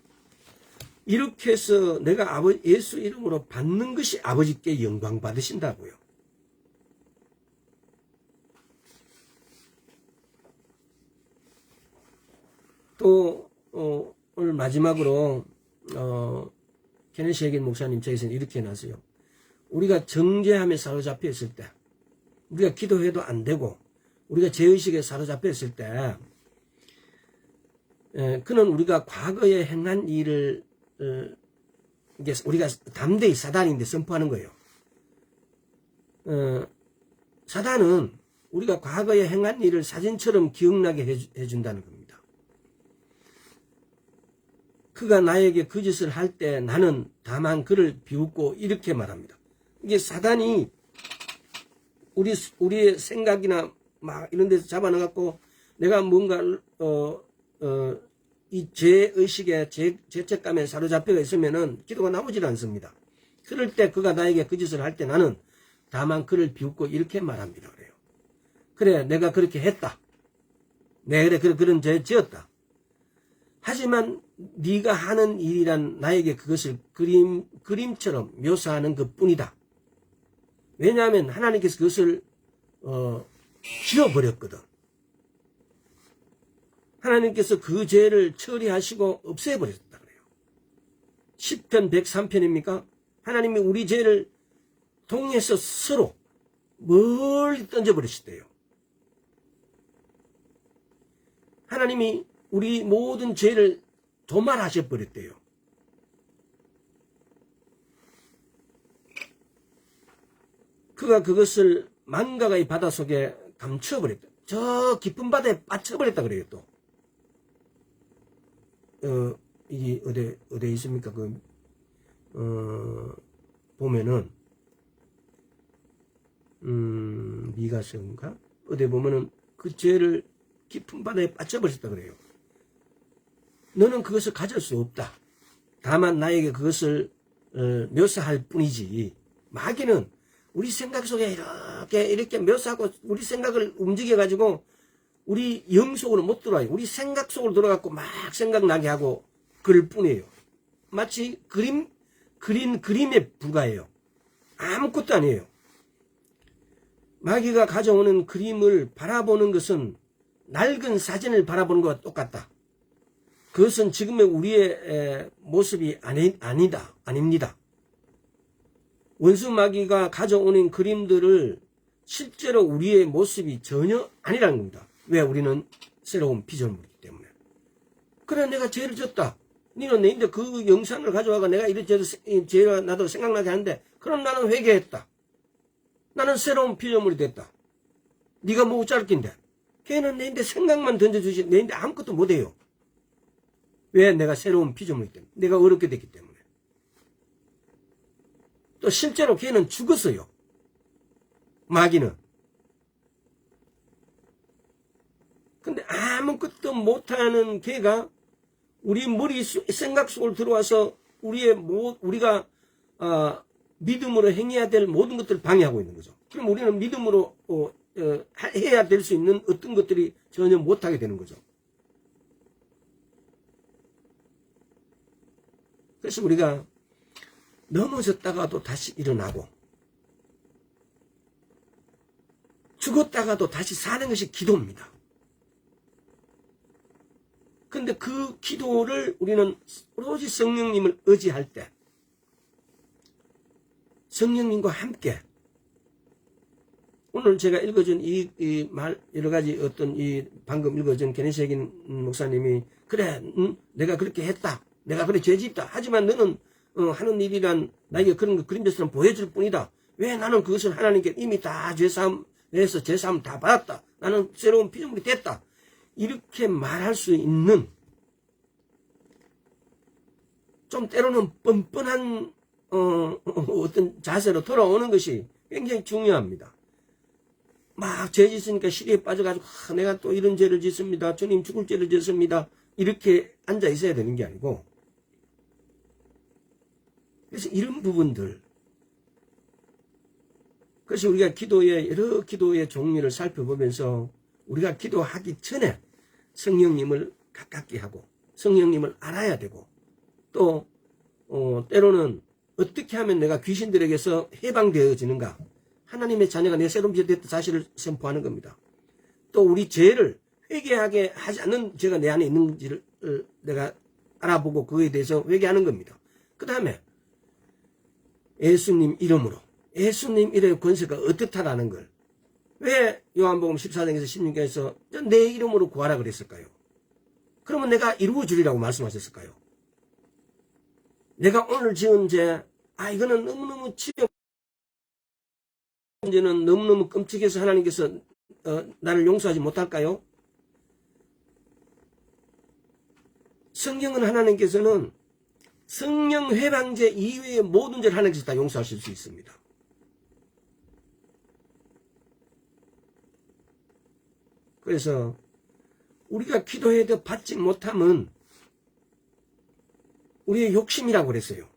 이렇게 해서 내가 예수 이름으로 받는 것이 아버지께 영광 받으신다고요. 또 오늘 마지막으로 케네시 헤긴 목사님 책에서는 이렇게 해놨어요. 우리가 정죄함에 사로잡혀 있을 때 우리가 기도해도 안 되고 우리가 죄의식에 사로잡혀 있을 때 그는 우리가 과거에 행한 일을 이게 우리가 담대히 사단인데 선포하는 거예요. 사단은 우리가 과거에 행한 일을 사진처럼 기억나게 해준다는 겁니다. 그가 나에게 그 짓을 할 때 나는 다만 그를 비웃고 이렇게 말합니다. 이게 사단이 우리의 생각이나 막 이런 데서 잡아넣어갖고 내가 뭔가 이 죄의식에 죄책감에 사로잡혀 있으면은 기도가 나오질 않습니다. 그럴 때 그가 나에게 그 짓을 할 때 나는 다만 그를 비웃고 이렇게 말합니다. 그래요. 그래 내가 그렇게 했다. 그래 그런 죄 지었다. 하지만 네가 하는 일이란 나에게 그것을 그림처럼 묘사하는 것뿐이다. 왜냐하면 하나님께서 그것을 지워버렸거든. 하나님께서 그 죄를 처리하시고 없애버렸다 그래요. 10편 103편입니까? 하나님이 우리 죄를 통해서 서로 멀리 던져버리시대요. 하나님이 우리 모든 죄를 도말하셔버렸대요. 그가 그것을 만가의 바다 속에 감춰버렸다. 저 깊은 바다에 빠쳐버렸다 그래요. 또 이게 어디에 있습니까? 보면은 미가서인가? 어디 보면은 그 죄를 깊은 바다에 빠져버렸다 그래요. 너는 그것을 가질 수 없다. 다만 나에게 그것을 묘사할 뿐이지. 마귀는 우리 생각 속에 이렇게 묘사하고 우리 생각을 움직여가지고 우리 영 속으로 못 들어와요. 우리 생각 속으로 들어가고 막 생각나게 하고 그럴 뿐이에요. 마치 그린 그림에 불과해요. 아무것도 아니에요. 마귀가 가져오는 그림을 바라보는 것은 낡은 사진을 바라보는 것과 똑같다. 그것은 지금의 우리의 모습이 아닙니다. 원수 마귀가 가져오는 그림들을 실제로 우리의 모습이 전혀 아니라는 겁니다. 왜? 우리는 새로운 피조물이기 때문에. 그래 내가 죄를 졌다. 너는 내인데 그 영상을 가져와가 내가 이런 죄가 나도 생각나게 하는데 그럼 나는 회개했다. 나는 새로운 피조물이 됐다. 네가 뭐 어쩔 낀데. 걔는 내인데 생각만 던져주지 내인데 아무것도 못해요. 왜? 내가 새로운 피조물이기 때문에. 내가 어렵게 됐기 때문에. 또 실제로 걔는 죽었어요. 마귀는. 근데 아무것도 못하는 걔가 우리 생각 속으로 들어와서 우리가 믿음으로 행해야 될 모든 것들을 방해하고 있는 거죠. 그럼 우리는 믿음으로 해야 될 수 있는 어떤 것들이 전혀 못하게 되는 거죠. 그래서 우리가 넘어졌다가도 다시 일어나고 죽었다가도 다시 사는 것이 기도입니다. 근데 그 기도를 우리는 오로지 성령님을 의지할 때 성령님과 함께 오늘 제가 읽어준 이 말 여러 가지 방금 읽어준 게네시아긴 목사님이 그래 내가 그렇게 했다. 내가 그래 죄짓다. 하지만 너는 하는 일이란 나에게 그런 거 그림자처럼 보여줄 뿐이다. 왜 나는 그것을 하나님께 이미 다 죄사함에서 죄사함 다 받았다. 나는 새로운 피조물이 됐다. 이렇게 말할 수 있는 좀 때로는 뻔뻔한 어떤 자세로 돌아오는 것이 굉장히 중요합니다. 막 죄 짓으니까 시리에 빠져가지고 내가 또 이런 죄를 짓습니다. 주님 죽을 죄를 짓습니다. 이렇게 앉아 있어야 되는 게 아니고 그래서 이런 부분들 그래서 우리가 여러 기도의 종류를 살펴보면서 우리가 기도하기 전에 성령님을 가깝게 하고 성령님을 알아야 되고 또 때로는 어떻게 하면 내가 귀신들에게서 해방되어지는가 하나님의 자녀가 내 새로운 피조물이 됐다 사실을 선포하는 겁니다. 또 우리 죄를 회개하게 하지 않는 죄가 내 안에 있는지를 내가 알아보고 그거에 대해서 회개하는 겁니다. 그 다음에 예수님 이름으로 예수님 이름의 권세가 어떻다라는 걸 왜 요한복음 14장에서 16장에서 내 이름으로 구하라 그랬을까요? 그러면 내가 이루어주리라고 말씀하셨을까요? 내가 오늘 지은 죄 이거는 너무너무 치명 문제는 너무너무 끔찍해서 하나님께서 나를 용서하지 못할까요? 성경은 하나님께서는 성령 회방죄 이외의 모든 죄를 하나님께서 다 용서하실 수 있습니다. 그래서 우리가 기도해도 받지 못함은 우리의 욕심이라고 그랬어요.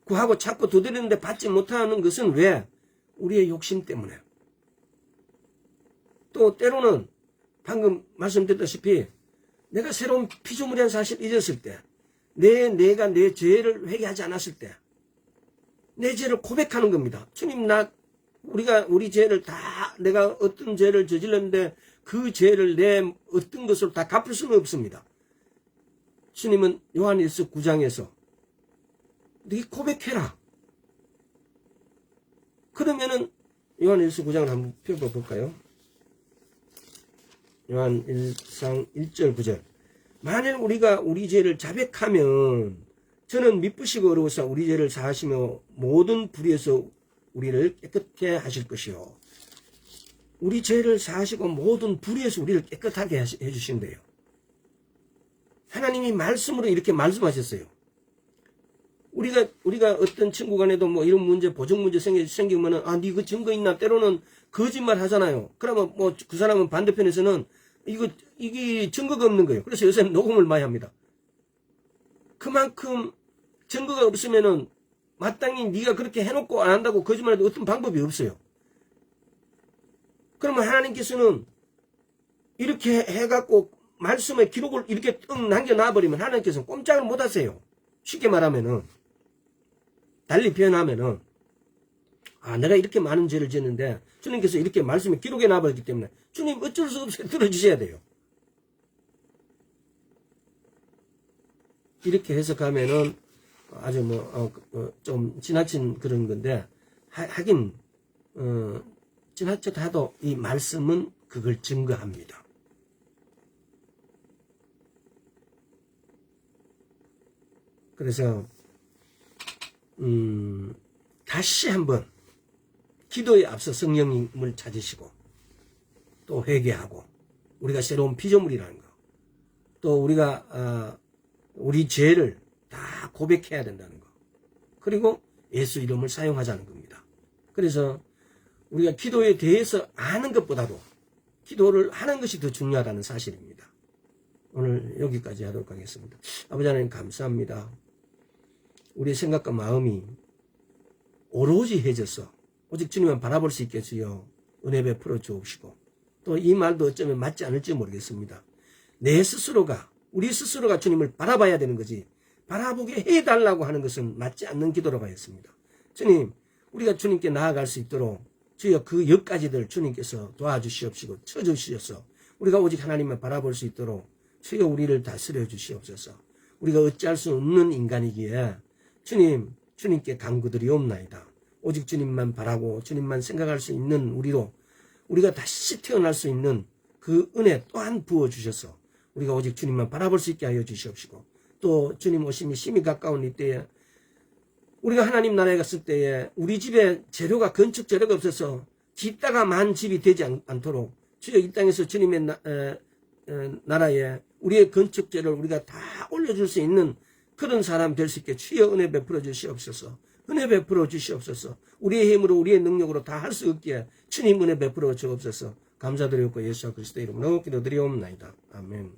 구하고 찾고 두드리는데 받지 못하는 것은 왜? 우리의 욕심 때문에. 또 때로는 방금 말씀드렸다시피 내가 새로운 피조물이라는 사실을 잊었을 때 내가 내 죄를 회개하지 않았을 때 내 죄를 고백하는 겁니다. 주님 우리 죄를 다 내가 어떤 죄를 저질렀는데 그 죄를 내 어떤 것으로 다 갚을 수는 없습니다. 주님은 요한일서 9장에서 네 고백해라. 그러면은 요한일서 9장을 한번 펴볼까요? 요한일상 1절 9절 만일 우리가 우리 죄를 자백하면 저는 미쁘시고 어려우사 우리 죄를 사하시며 모든 불의에서 우리를 깨끗게 하실 것이요. 우리 죄를 사하시고 모든 불의에서 우리를 깨끗하게 해주신대요. 하나님이 말씀으로 이렇게 말씀하셨어요. 우리가 어떤 친구 간에도 뭐 이런 문제, 보정 문제 생기면은, 니 그 증거 있나? 때로는 거짓말 하잖아요. 그러면 뭐 그 사람은 반대편에서는 이게 증거가 없는 거예요. 그래서 요새는 녹음을 많이 합니다. 그만큼 증거가 없으면은 마땅히 네가 그렇게 해놓고 안 한다고 거짓말해도 어떤 방법이 없어요. 그러면 하나님께서는 이렇게 해갖고 말씀의 기록을 이렇게 뜩 남겨놔버리면 하나님께서는 꼼짝을 못 하세요. 쉽게 말하면은 달리 표현하면은 내가 이렇게 많은 죄를 지었는데 주님께서 이렇게 말씀에 기록해 놔버렸기 때문에 주님 어쩔 수 없이 들어주셔야 돼요. 이렇게 해석하면은 아주 좀 지나친 그런 건데 하긴 지나쳤다도 이 말씀은 그걸 증거합니다. 그래서 다시 한번 기도에 앞서 성령님을 찾으시고 또 회개하고 우리가 새로운 피조물이라는 거, 또 우리가 우리 죄를 다 고백해야 된다는 거, 그리고 예수 이름을 사용하자는 겁니다. 그래서 우리가 기도에 대해서 아는 것보다도 기도를 하는 것이 더 중요하다는 사실입니다. 오늘 여기까지 하도록 하겠습니다. 아버지 하나님 감사합니다. 우리의 생각과 마음이 오로지 해져서 오직 주님만 바라볼 수 있게 주여 은혜 베풀어 주옵시고, 또 이 말도 어쩌면 맞지 않을지 모르겠습니다. 내 스스로가, 우리 스스로가 주님을 바라봐야 되는 거지 바라보게 해달라고 하는 것은 맞지 않는 기도라고 하였습니다. 주님, 우리가 주님께 나아갈 수 있도록 주여 그 역까지들 주님께서 도와주시옵시고 쳐주시옵소서. 우리가 오직 하나님만 바라볼 수 있도록 주여 우리를 다스려 주시옵소서. 우리가 어찌할 수 없는 인간이기에 주님, 주님께 간구드리옵나이다. 오직 주님만 바라고 주님만 생각할 수 있는 우리로 우리가 다시 태어날 수 있는 그 은혜 또한 부어주셔서 우리가 오직 주님만 바라볼 수 있게 하여 주시옵시고, 또 주님 오심이 심히 가까운 이때에 우리가 하나님 나라에 갔을 때에 우리 집에 재료가 건축 재료가 없어서 짓다가 만 집이 되지 않도록 주여 이 땅에서 주님의 나라에 우리의 건축 재료를 우리가 다 올려줄 수 있는 그런 사람 될 수 있게 주여 은혜 베풀어 주시옵소서. 은혜 베풀어 주시옵소서. 우리의 힘으로 우리의 능력으로 다 할 수 없기에 주님 은혜 베풀어 주옵소서. 감사드리고 예수 그리스도의 이름으로 기도드리옵나이다. 아멘.